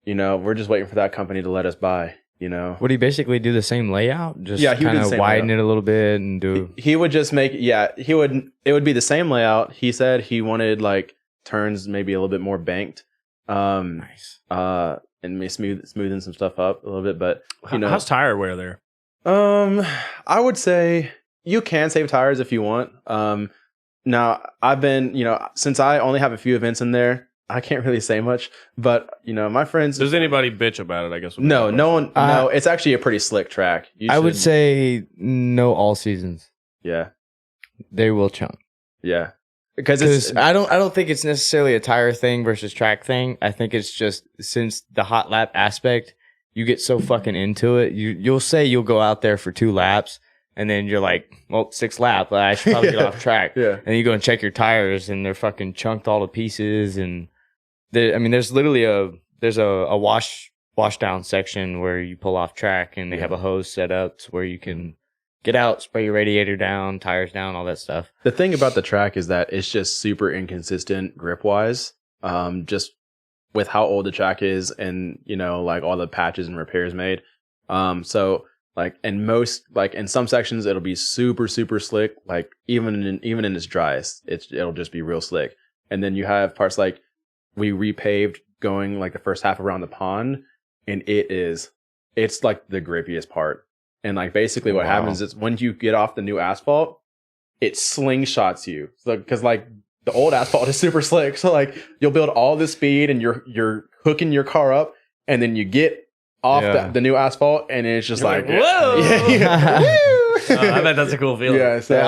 waiting for that company to let us buy, you know. Would he basically do the same layout? Just he would kind do the of same widen layout. it a little bit and do. He would just make, it would be the same layout. He said he wanted like turns maybe a little bit more banked. Nice. And maybe smoothing some stuff up a little bit, but you know, how's tire wear there? I would say you can save tires if you want. Now I've been, since I only have a few events in there, I can't really say much, but my friends. Does anybody bitch about it? I guess. No one. No, it's actually a pretty slick track. I would say no all seasons. Yeah, they will chunk. Yeah, because I don't think it's necessarily a tire thing versus track thing. I think it's just since the hot lap aspect, you get so fucking into it. You'll say you'll go out there for 2 laps. And then you're like, well, 6th lap. I should probably get off track. Yeah. And you go and check your tires, and they're fucking chunked all to pieces. And there's literally a wash down section where you pull off track, and they have a hose set up to where you can get out, spray your radiator down, tires down, all that stuff. The thing about the track is that it's just super inconsistent grip wise. Just with how old the track is, and like all the patches and repairs made. So. Like, and most, like in some sections, it'll be super, super slick. Like even in its driest, it'll just be real slick. And then you have parts like we repaved going like the first half around the pond, and it's like the grippiest part. And like basically what happens is when you get off the new asphalt, it slingshots you. So, because like the old asphalt is super slick, so like you'll build all this speed and you're hooking your car up, and then you get off the new asphalt, and it's just like, whoa. I bet that's a cool feeling. Yeah, so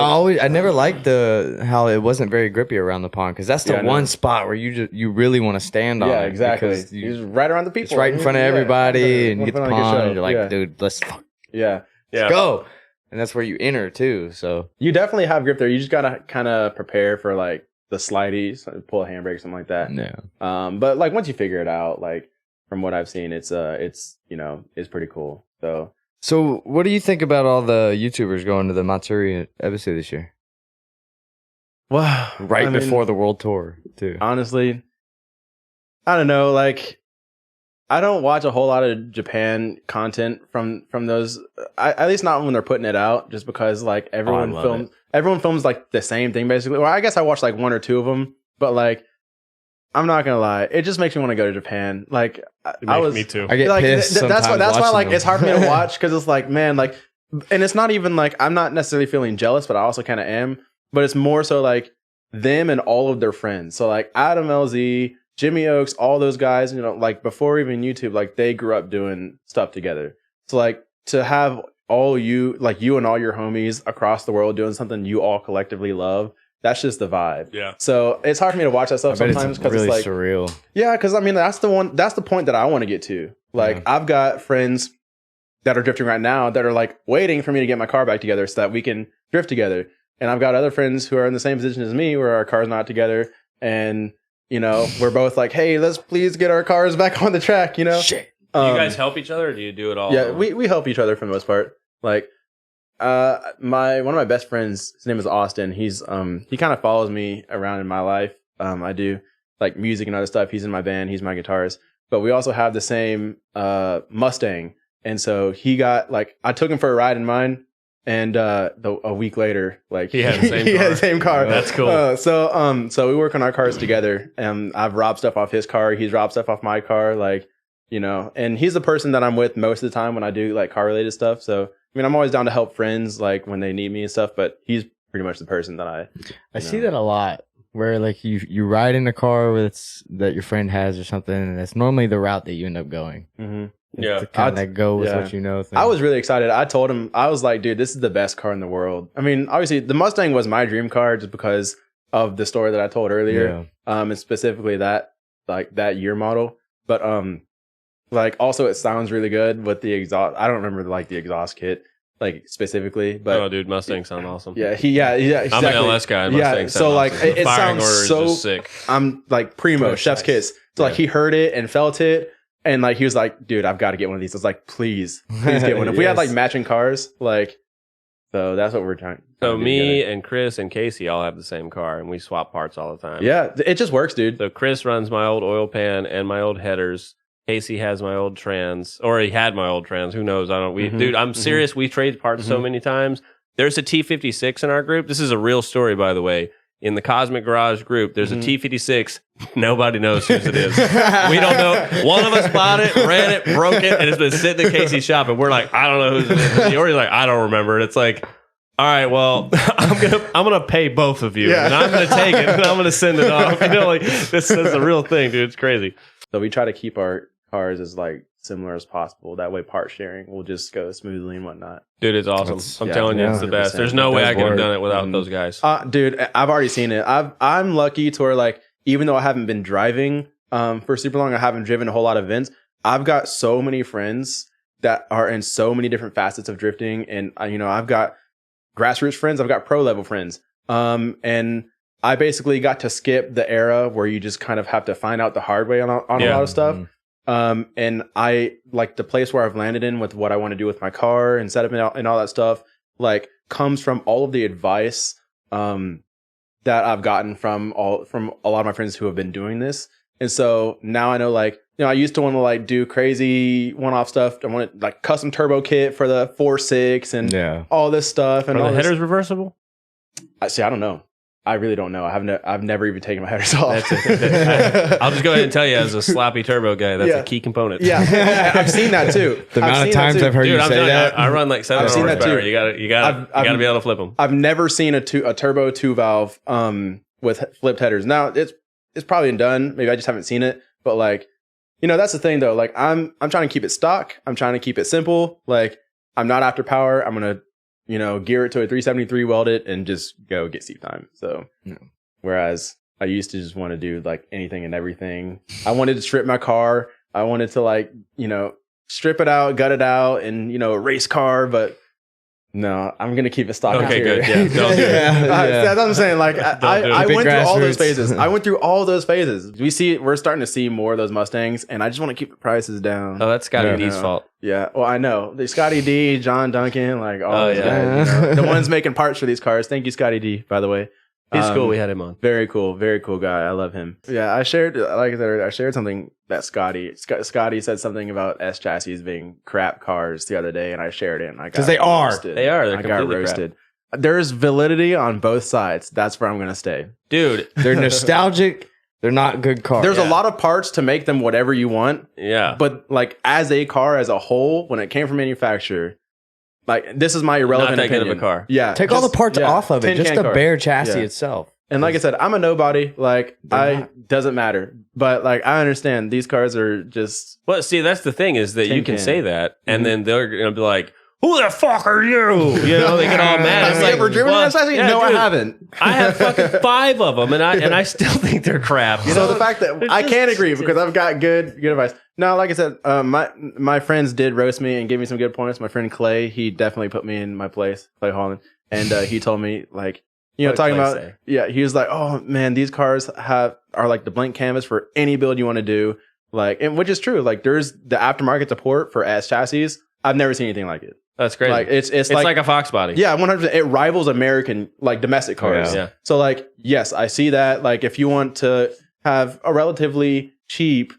I never liked how it wasn't very grippy around the pond, because that's the one spot where you really want to stand on. Yeah, it, exactly. You're right around the people. It's right in front of everybody, and you get the pond, and you're like, dude, let's go. And that's where you enter too. So you definitely have grip there. You just gotta kind of prepare for like the slideys, pull a handbrake, something like that. Yeah. But like once you figure it out, like from what I've seen, it's it's pretty cool. So what do you think about all the YouTubers going to the Matsuri Ebisu this year? Well, before the World Tour too. Honestly, I don't know. Like, I don't watch a whole lot of Japan content from those. At least not when they're putting it out, just because like everyone films like the same thing basically. Well, I guess I watched like one or two of them, but like, I'm not gonna lie, it just makes me want to go to Japan. Like, me too. I get like, pissed. That's why like them. it's hard for me to watch, because it's like, man, like, and it's not even like I'm not necessarily feeling jealous, but I also kind of am. But it's more so like them and all of their friends. So like Adam LZ, Jimmy Oaks, all those guys, like before even YouTube, like they grew up doing stuff together. So like to have you and all your homies across the world doing something you all collectively love. That's just the vibe. Yeah. So it's hard for me to watch that stuff sometimes, because really it's like surreal. Yeah, because I mean that's the point that I want to get to. Like I've got friends that are drifting right now that are like waiting for me to get my car back together so that we can drift together. And I've got other friends who are in the same position as me, where our car's not together, and we're both like, hey, let's please get our cars back on the track. Shit. Do you guys help each other, or do you do it all? Yeah, we help each other for the most part. Like, one of my best friends, his name is Austin. He's he kind of follows me around in my life. I do like music and other stuff. He's in my band. He's my guitarist. But we also have the same Mustang, and so he got like I took him for a ride in mine, and a week later, like he had the same he had the same car. That's cool. So we work on our cars together, and I've robbed stuff off his car. He's robbed stuff off my car, like and he's the person that I'm with most of the time when I do like car related stuff. So I mean, I'm always down to help friends like when they need me and stuff, but he's pretty much the person that I see that a lot, where like you ride in a car that your friend has or something, and that's normally the route that you end up going. Mm-hmm. Yeah, to kind of go with what you know. Thing. I was really excited. I told him, I was like, dude, this is the best car in the world. I mean, obviously the Mustang was my dream car just because of the story that I told earlier. Yeah. And specifically that year model, but like also it sounds really good with the exhaust. I don't remember like the exhaust kit like specifically, but dude, Mustangs sound awesome. Yeah, exactly. I'm an LS guy. And Mustangs sound like awesome. it sounds so sick. I'm like primo, chef's kiss. So like he heard it and felt it, and like he was like, dude, I've got to get one of these. I was like, please get one. If we had like matching cars, like, so that's what we're trying. So me and Chris and Casey all have the same car, and we swap parts all the time. Yeah, it just works, dude. So Chris runs my old oil pan and my old headers. Casey has my old trans, or he had my old trans. Who knows? I don't. Dude, I'm serious. We trade parts so many times. There's a T56 in our group. This is a real story, by the way. In the Cosmic Garage group, there's a T56. Nobody knows whose it is. We don't know. One of us bought it, ran it, broke it, and it's been sitting in Casey's shop. And we're like, I don't know whose it is. And Yori's like, I don't remember. And it's like, all right, well, I'm gonna pay both of you, and I'm gonna take it, and I'm gonna send it off. Like this is a real thing, dude. It's crazy. So we try to keep our cars as like similar as possible. That way part sharing will just go smoothly and whatnot. Dude, it's awesome. I'm telling you, it's the best. There's no way I could have done it without those guys. Dude, I've already seen it. I'm lucky to where like, even though I haven't been driving for super long, I haven't driven a whole lot of events. I've got so many friends that are in so many different facets of drifting. And I've got grassroots friends. I've got pro level friends. And I basically got to skip the era where you just kind of have to find out the hard way on a lot of stuff. And I like the place where I've landed in with what I want to do with my car and setup and all that stuff, like comes from all of the advice, that I've gotten from a lot of my friends who have been doing this. And so now I know, like, I used to want to like do crazy one-off stuff. I wanted like custom turbo kit for the 4.6 and all this stuff. And are all the headers reversible? I don't know. I really don't know. I've never even taken my headers off. I'll just go ahead and tell you, as a sloppy turbo guy, that's a key component. Yeah, I've seen that too. The amount of times I've heard you say that. I run like 7 horsepower. You gotta be able to flip them. I've never seen a turbo 2-valve with flipped headers. Now it's probably done. Maybe I just haven't seen it. But like, that's the thing though. Like I'm trying to keep it stock. I'm trying to keep it simple. Like I'm not after power. I'm gonna, gear it to a 373, weld it, and just go get seat time. So, whereas I used to just want to do like anything and everything. I wanted to strip my car. I wanted to like, strip it out, gut it out, and a race car, but. No, I'm gonna keep it stock. Okay, interior. good. Yeah, don't do it. That's what I'm saying. Like I went through all those grassroots. phases. I went through all those phases. We're starting to see more of those Mustangs, and I just want to keep the prices down. Oh, that's Scotty D's fault. Yeah, well, I know the Scotty D, John Duncan, like all those guys, the ones making parts for these cars. Thank you, Scotty D, by the way. He's cool. We had him on. Very cool guy. I love him. Yeah, I shared something that Scotty said something about S chassis being crap cars the other day, and I shared it. And I got 'Cause they are. roasted. They are. They're I got completely roasted. There's validity on both sides. That's where I'm gonna stay, dude. They're nostalgic. They're not good cars. There's a lot of parts to make them whatever you want. Yeah, But like as a car as a whole, when it came from manufacturer, like this is my irrelevant not that opinion. good of a car. Yeah, Take all the parts off of it. tin Just can the car. bare chassis Yeah. itself. And like I said, I'm a nobody. Like They're doesn't matter. But like I understand these cars are just Well, see, that's the thing is that Tin you can can. say that, and then they're gonna be like, "Who the fuck are you?" You know, they get all mad. Have It's you like, ever driven well, an S-chassis? yeah, No, I dude, haven't. I have fucking 5 of them, and I still think they're crap. You So know? the fact that They're I just- can't agree because I've got good advice. No, like I said, my friends did roast me and give me some good points. My friend Clay, he definitely put me in my place, Clay Holland, and he told me like, What did talking Clay about say? he was like, oh man, these cars are like the blank canvas for any build you want to do, like, and which is true. Like there's the aftermarket support for S chassis. I've never seen anything like it. That's crazy. Like it's like a Foxbody. Yeah, 100%. It rivals American like domestic cars. Yeah. So like, yes, I see that. Like, if you want to have a relatively cheap,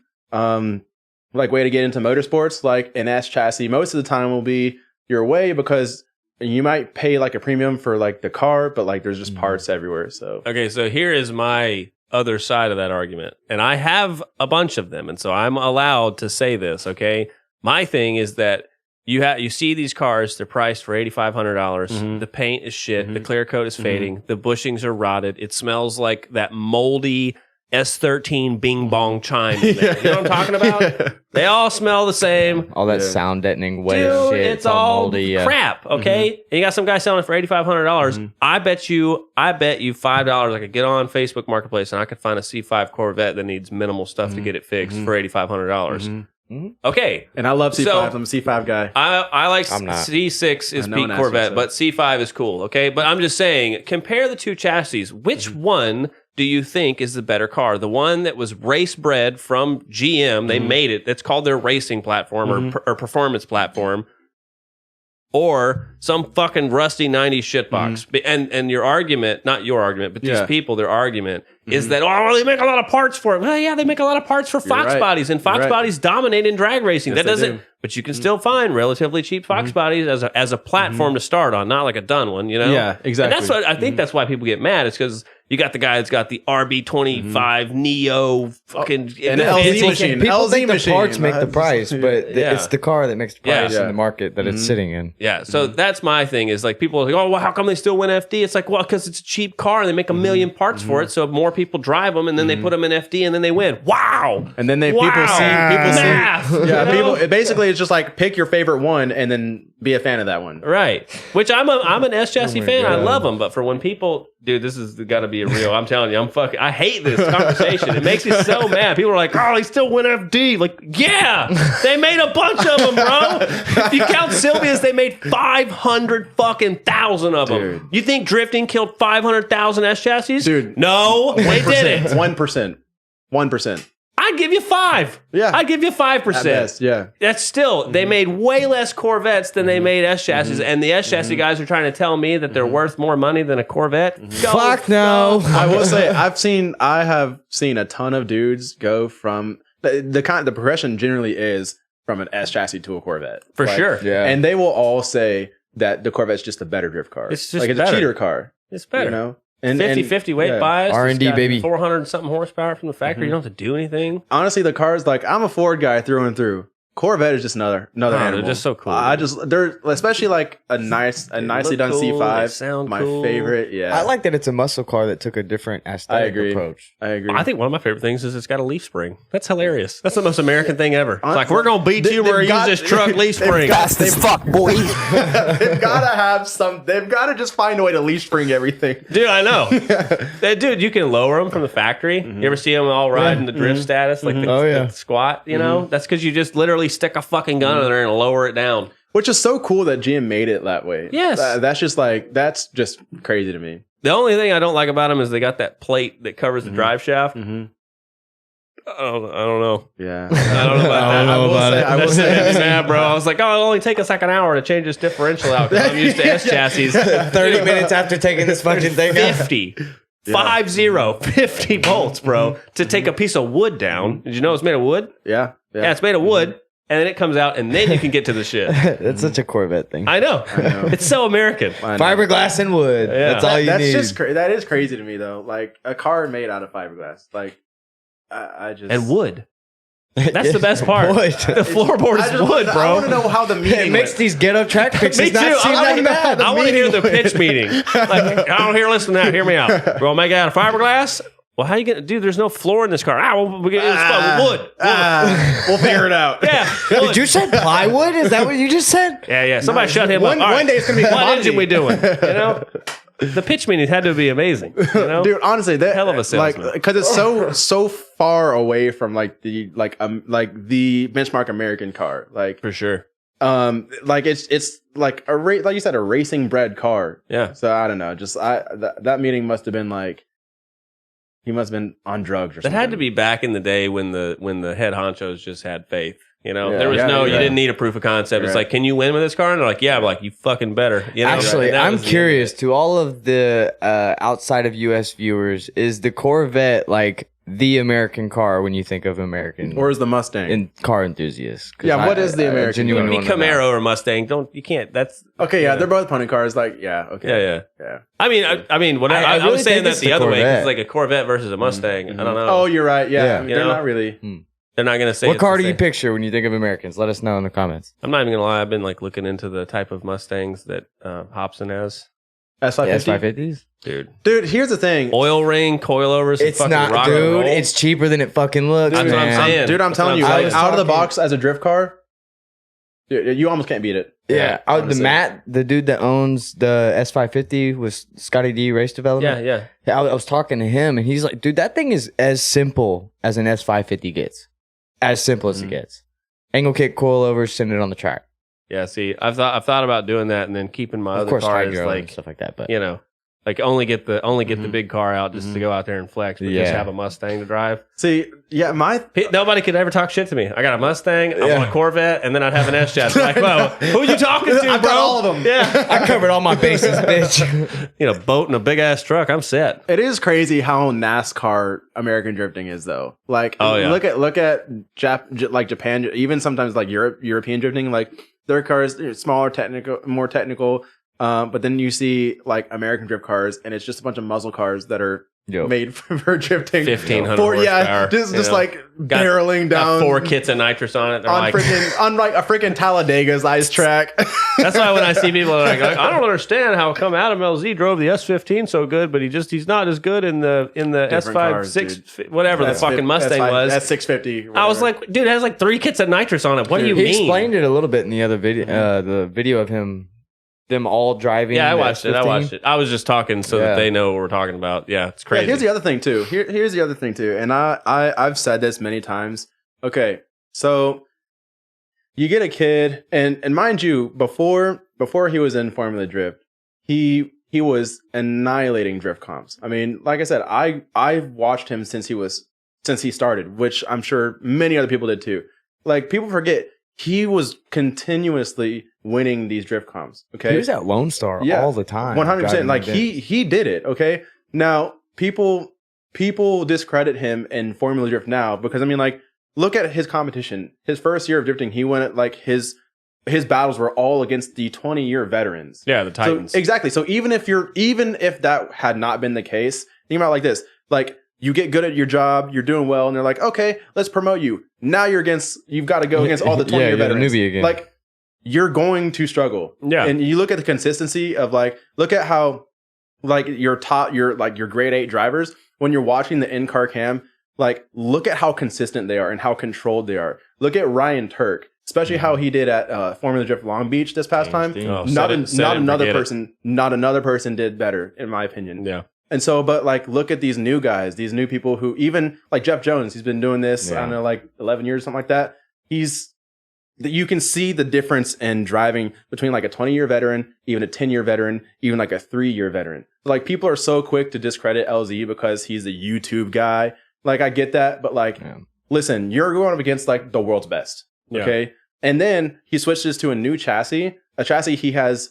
like way to get into motorsports, like an S chassis, most of the time will be your way because you might pay like a premium for like the car, but like there's just parts everywhere. So Okay, so here is my other side of that argument, and I have a bunch of them, and so I'm allowed to say this. Okay, my thing is that. You see these cars, they're priced for $8,500. Mhm. The paint is shit. The Mhm. clear coat is fading. The bushings are rotted. It smells like that moldy S13 bing bong chime in there. You know what I'm talking about? They all smell the same. All that Yeah. sound deadening wet Dude, shit. it's all moldy. Yeah. crap, okay? And you got some guy selling it for $8,500. Mhm. I bet you $5 I could get on Facebook Marketplace and I could find a C5 Corvette that needs minimal stuff to get it fixed for $8,500. Mhm. Okay. And I love C5. So- I'm a C5 guy. I like I'm not. C6 is I know peak an Corvette, S6. but C5 is cool, okay? But I'm just saying, compare the two chassis. Which one do you think is the better car? The one that was race bred from GM, they made it, that's called their racing platform or performance platform, or some fucking rusty 90s shitbox. And your argument, not your argument, but these Yeah. people, their argument is that, well, they make a lot of parts for it. Well, yeah, they make a lot of parts for Fox right. bodies, and Fox You're right. bodies dominate in drag racing. Yes, That they doesn't, do. but you can still find relatively cheap Fox bodies as a platform to start on, not like a done one, you know? Yeah, exactly. And that's what I think that's why people get mad. It's because you got the guy that's got the RB25 Neo fucking An fancy- LZ machine. People LZ think the machine. parts make the price, but Yeah. it's the car that makes the price Yeah. in the market that it's sitting in. Yeah, so that's my thing is like people are like, oh, well, how come they still win FD? It's like, well, because it's a cheap car and they make a million parts for it, so more people drive them and then they put them in FD and then they win. Wow. And then people Wow. see Math, yeah, you know? people it basically it's just like pick your favorite one and then be a fan of that one. Right. Which I'm an S chassis fan. I God. love them. But for when people, dude, this is got to be a real. I'm telling you, I hate this conversation. It makes me so mad. People are like, oh, they still win FD. Like, yeah, they made a bunch of them, bro. If you count Sylvia's, they made 500 fucking thousand of them. Dude. You think drifting killed 500,000 S chassis? Dude. No, they didn't. 1%. 1%. I'd give you 5. Yeah. I'd give you 5%. At best, yeah. That's still, they made way less Corvettes than they made S chassis, and the S chassis guys are trying to tell me that they're worth more money than a Corvette. Go Fuck no. I will say I have seen a ton of dudes go from the progression generally is from an S chassis to a Corvette. For sure. Yeah. And they will all say that the Corvette's just a better drift car. It's just like it's better. a cheater car. It's better. You know? And 50-50 weight yeah. bias. R&D, It's got baby. 400 and something horsepower from the factory. You don't have to do anything. Honestly, the car's like I'm a Ford guy through and through. Corvette is just another animal. They're just so cool. They're especially like a nicely done cool, they C5. sound My cool. favorite. Yeah, I like that it's a muscle car that took a different aesthetic approach. I agree. I think one of my favorite things is it's got a leaf spring. That's hilarious. That's the most American thing ever. It's like, we're going to beat you where you use this truck leaf spring. Fast as fuck, boy. They've gotta have some. They've gotta just find a way to leaf spring everything. Dude, I know. Dude, you can lower them from the factory. You ever see them all riding the drift status, like the squat, you know? That's because you just literally stick a fucking gun in there and lower it down. Which is so cool that GM made it that way. Yes. That's just crazy to me. The only thing I don't like about them is they got that plate that covers the drive shaft. I don't know. Yeah. I don't know about that. I will say, yeah, bro. I was like, oh, it'll only take us like an hour to change this differential out because I'm used to S chassis. 30 minutes after taking this fucking thing out. 50. 50 bolts, bro, to take a piece of wood down. Did you know it's made of wood? Yeah. Yeah, it's made of wood. And then it comes out, and then you can get to the shit. That's such a Corvette thing. I know. It's so American. Fiberglass and wood. Yeah. That's all you That's need. just that is crazy to me though. Like a car made out of fiberglass. Like I just And wood. That's the best part. Wood. The floorboard is wood, I bro. want to know how the meeting It makes went. these ghetto track fixes Me too. not seem that bad. I want to hear the pitch meeting. Like, I don't hear. Listen now. Hear me out. We're gonna make it out of fiberglass. Well, how you gonna, dude? There's no floor in this car. We'll get wood. We'll figure it out. Yeah. Did you say plywood? Is that what you just said? Yeah. Somebody shut him One up. All right. day it's gonna be a What commodity. engine we doing? You know, the pitch meeting had to be amazing. You know, Dude, honestly, that Hell of a salesman. because it's so far away from like the benchmark American car, like for sure. like it's like like you said, a racing bred car. Yeah. So I don't know, just that meeting must have been like he must have been on drugs or That something. had to be back in the day when the head honchos just had faith. You know, Yeah. there was Yeah, you yeah. didn't need a proof of concept. It's Right. like, can you win with this car? And they're like, yeah. I'm like, you fucking better. You know? Actually, And that I'm was the end of curious it. to all of the outside of U.S. viewers, is the Corvette like the American car when you think of American or is the Mustang? car enthusiasts? 'Cause Yeah, what is the American genuinely It'd be wanna know. Camaro or Mustang. You can't. That's Okay, yeah, they're both pony cars. Like, yeah, okay, yeah. I mean, when I really was saying think that it's the the other way, 'cause Corvette. it's like a Corvette versus a Mustang. I don't know. Oh, you're right. Yeah, Yeah. they're You know? not really. They're not gonna say. What it's car the do you same. picture when you think of Americans? Let us know in the comments. I'm not even gonna lie. I've been like looking into the type of Mustangs that Hobson has. S550. S550s? Dude, here's the thing. Oil ring, coilovers. and It's fucking not, rock and roll. dude. It's cheaper than it fucking looks. That's what I'm man. saying. Dude, I'm That's telling you, what I'm like, saying. out of the talking- box as a drift car, dude, you almost can't beat it. Yeah. The honestly. Matt, the dude that owns the S550 was Scotty D Race Development. Yeah. I was talking to him and he's like, dude, that thing is as simple as an S550 gets. As simple as it gets. Angle kick, coilovers, send it on the track. Yeah, see, I've thought about doing that and then keeping my Of other course, car high as girl and like, stuff like that. But you know, like only get the big car out just to go out there and flex, but just Yeah. have a Mustang to drive. See, yeah, Nobody could ever talk shit to me. I got a Mustang, I want a Corvette, and then I'd have an S chassis. Like, whoa, who are you talking to, I've bro? got all of them. Yeah, I covered all my bases, bitch. you know, boat and a big ass truck. I'm set. it is crazy how NASCAR American drifting is, though. Like, Oh, yeah. look at like Japan, even sometimes like European drifting. Like their cars, smaller, more technical. But then you see like American drift cars, and it's just a bunch of muscle cars that are made for drifting. 1,500 yeah, horsepower, just you know. like barreling Got down 4 kits of nitrous on it. They're on like, on like a freaking Talladega sized track. that's why when I see people like, I don't understand how come Adam LZ drove the S15 so good, but he's not as good in the S5 cars, 6 whatever the fucking Mustang was. That's 650. I was like, dude, it has like 3 kits of nitrous on it. What do you He mean? explained it a little bit in the other video, the video of them all driving. Yeah, I the watched it. S15. I was just talking so that they know what we're talking about. Yeah, it's crazy. Yeah, here's the other thing too. Here's the other thing too, and I've said this many times. Okay, so you get a kid, and mind you, before he was in Formula Drift, he was annihilating drift comps. I mean, like I said, I've watched him since he started, which I'm sure many other people did too. Like people forget he was continuously winning these drift comps. Okay, He was at Lone Star all the time. 100%. Like driving he did it. Okay. Now people discredit him in Formula Drift now because I mean, like, look at his competition. His first year of drifting, he went at like his battles were all against the 20-year veterans. Yeah, the Titans. So, exactly. So even if that had not been the case, think about it like this. Like you get good at your job, you're doing well, and they're like, okay, let's promote you. Now you've got to go against all the 20-year veterans. Newbie again. Like, you're going to struggle. Yeah. And you look at the consistency of like, look at how like your grade 8 drivers, when you're watching the in-car cam, like look at how consistent they are and how controlled they are. Look at Ryan Turk, especially how he did at Formula Drift Long Beach this past time. Not another person did better, in my opinion. Yeah. And so, but like, look at these new guys, these new people who even like Jeff Jones, he's been doing this, I don't know, like 11 years, something like that. You can see the difference in driving between like a 20-year veteran, even a 10-year veteran, even like a 3-year veteran. Like, people are so quick to discredit LZ because he's a YouTube guy. Like, I get that, but like, listen, you're going up against like the world's best. Okay. And then he switches to a new chassis, a chassis he has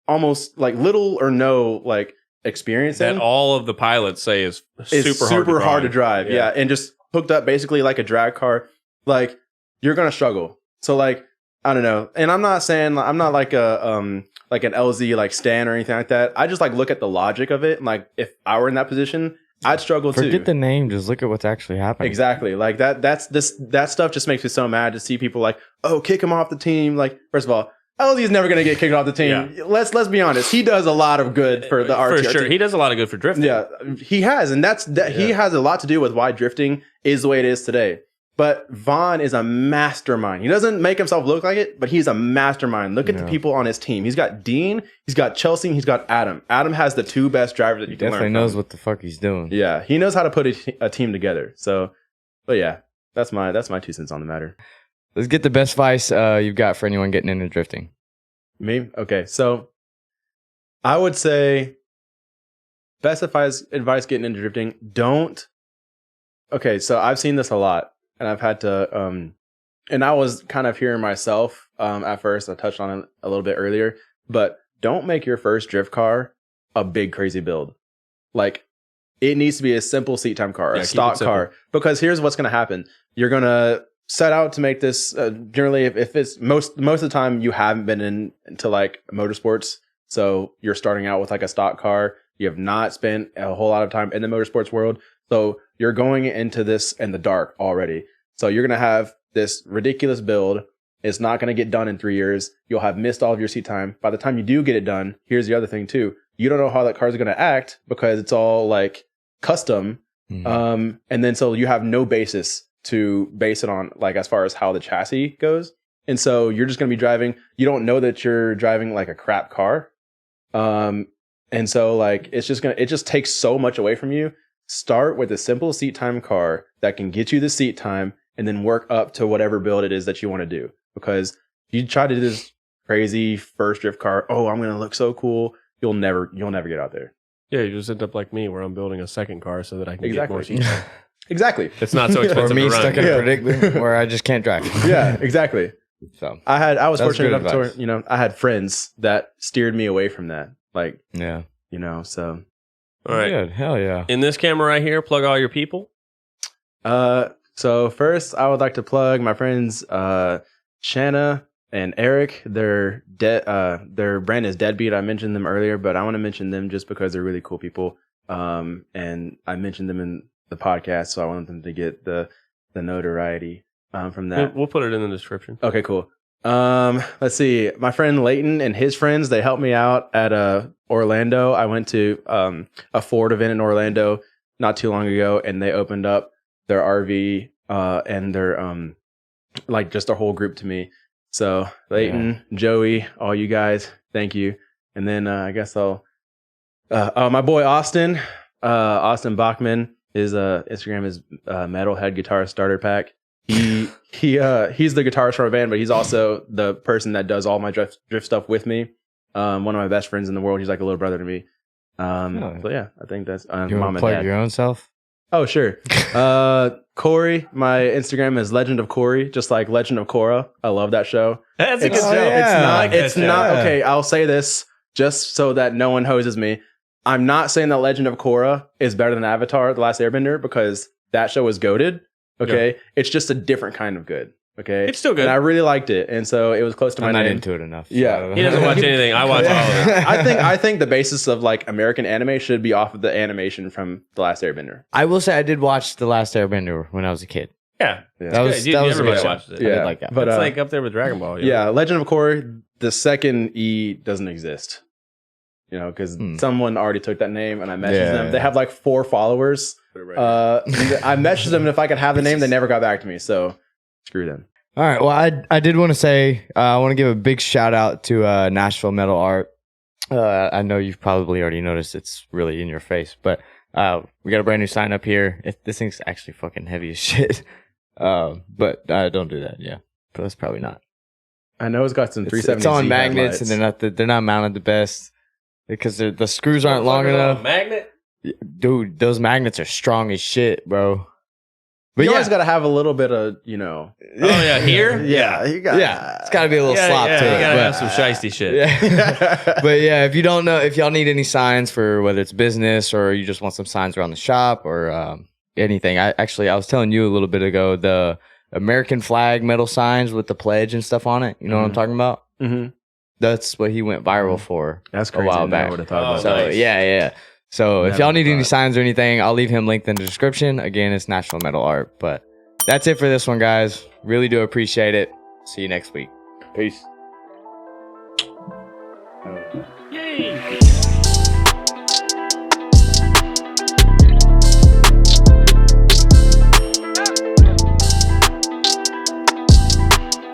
almost like little or no like experience that in. All of the pilots say is super hard to drive. Yeah. And just hooked up basically like a drag car. Like, you're going to struggle. So like, I don't know. And I'm not saying, I'm not like like an LZ like stan or anything like that. I just like look at the logic of it. And like, if I were in that position, I'd struggle too. Forget the name. Just look at what's actually happening. Exactly. Like that stuff just makes me so mad to see people like, oh, kick him off the team. Like, first of all, LZ is never going to get kicked off the team. Yeah. Let's be honest. He does a lot of good for the RTR. For sure. He does a lot of good for drifting. Yeah, he has. And he has a lot to do with why drifting is the way it is today. But Vaughn is a mastermind. He doesn't make himself look like it, but he's a mastermind. Look at the people on his team. He's got Dean, he's got Chelsea, and he's got Adam. Adam has the 2 best drivers that you can learn from. Definitely knows what the fuck he's doing. Yeah, he knows how to put a team together. So, but yeah, that's my 2 cents on the matter. Let's get the best advice you've got for anyone getting into drifting. Me? Okay, so I would say best advice getting into drifting, okay, so I've seen this a lot. And I've had to, and I was kind of hearing myself at first. I touched on it a little bit earlier, but don't make your first drift car a big crazy build. Like, it needs to be a simple seat time car, a stock car. Because here's what's going to happen: you're going to set out to make this. Generally, if it's most of the time you haven't been into like motorsports, so you're starting out with like a stock car. You have not spent a whole lot of time in the motorsports world. So you're going into this in the dark already. So you're going to have this ridiculous build. It's not going to get done in 3 years. You'll have missed all of your seat time. By the time you do get it done, here's the other thing too. You don't know how that car is going to act because it's all like custom. And then so you have no basis to base it on, like as far as how the chassis goes. And so you're just going to be driving. You don't know that you're driving like a crap car. And so like, it just takes so much away from you. Start with a simple seat time car that can get you the seat time and then work up to whatever build it is that you want to do. Because if you try to do this crazy first drift car, oh, I'm going to look so cool, you'll never get out there. Yeah, you just end up like me where I'm building a second car so that I can get more seat time. Exactly. It's not so expensive Or me to run. stuck in a predicament where I just can't drive. Yeah, exactly. So I was fortunate enough to, you know, I had friends that steered me away from that. Like, yeah, you know, so. All right. Good. Hell yeah. In this camera right here, plug all your people. So first, I would like to plug my friends Shanna and Eric. Their brand is Deadbeat. I mentioned them earlier, but I want to mention them just because they're really cool people. And I mentioned them in the podcast, so I want them to get the notoriety from that. We'll put it in the description. Okay, cool. Let's see. My friend Leighton and his friends, they helped me out at Orlando. I went to a Ford event in Orlando not too long ago, and they opened up their RV and their like just their whole group to me. So Leighton, Joey, all you guys, thank you. And then I guess I'll my boy Austin Bachman, his Instagram is Metalhead Guitar Starter Pack. He's the guitarist for our band, but he's also the person that does all my drift stuff with me. One of my best friends in the world. He's like a little brother to me. So yeah, I think that's you mom want and to plug dad. your own self? Oh sure. Corey, my Instagram is Legend of Corey, just like Legend of Korra. I love that show. That's a good show. It's not okay. I'll say this just so that no one hoses me. I'm not saying that Legend of Korra is better than Avatar: The Last Airbender because that show is goated. Okay, it's just a different kind of good. Okay, It's still good. and I really liked it, and so it was close to my I'm not name. into it enough. Yeah. He doesn't watch anything. I watch all of it. I think the basis of like American anime should be off of the animation from The Last Airbender. I will say I did watch The Last Airbender when I was a kid. Yeah. Yeah. That was Good. that was a Everybody good show. watches it. I did Yeah, like that. but It's like up there with Dragon Ball. you know? yeah, Legend of Korra, the second E doesn't exist. You know, because someone already took that name, and I messaged them. They have like 4 followers. I messaged them, and if I could have the name, they never got back to me. So screw them. All right. Well, I did want to say I want to give a big shout out to Nashville Metal Art. I know you've probably already noticed it's really in your face, but we got a brand new sign up here. This thing's actually fucking heavy as shit. But don't do that. Yeah, but that's probably not. I know it's got some 370. It's on magnets, and they're not mounted the best because the screws aren't long enough. Magnet? Dude, those magnets are strong as shit, bro. But You yeah, always got to have a little bit of, you know. Oh, yeah. Here? Yeah, you got. yeah, it's got to be a little slop to You it. gotta but- have some shiesty shit. Yeah. But yeah, if you don't know, if y'all need any signs for whether it's business or you just want some signs around the shop or anything, I was telling you a little bit ago, the American flag metal signs with the pledge and stuff on it. You know what I'm talking about? Mm-hmm. That's what he went viral for. That's a crazy. while I never back. would have thought Oh, about So that. nice. yeah. So if Never y'all need any thought. signs or anything, I'll leave him linked in the description. Again, it's Nashville Metal Art. But that's it for this one, guys. Really do appreciate it. See you next week. Peace. Yay!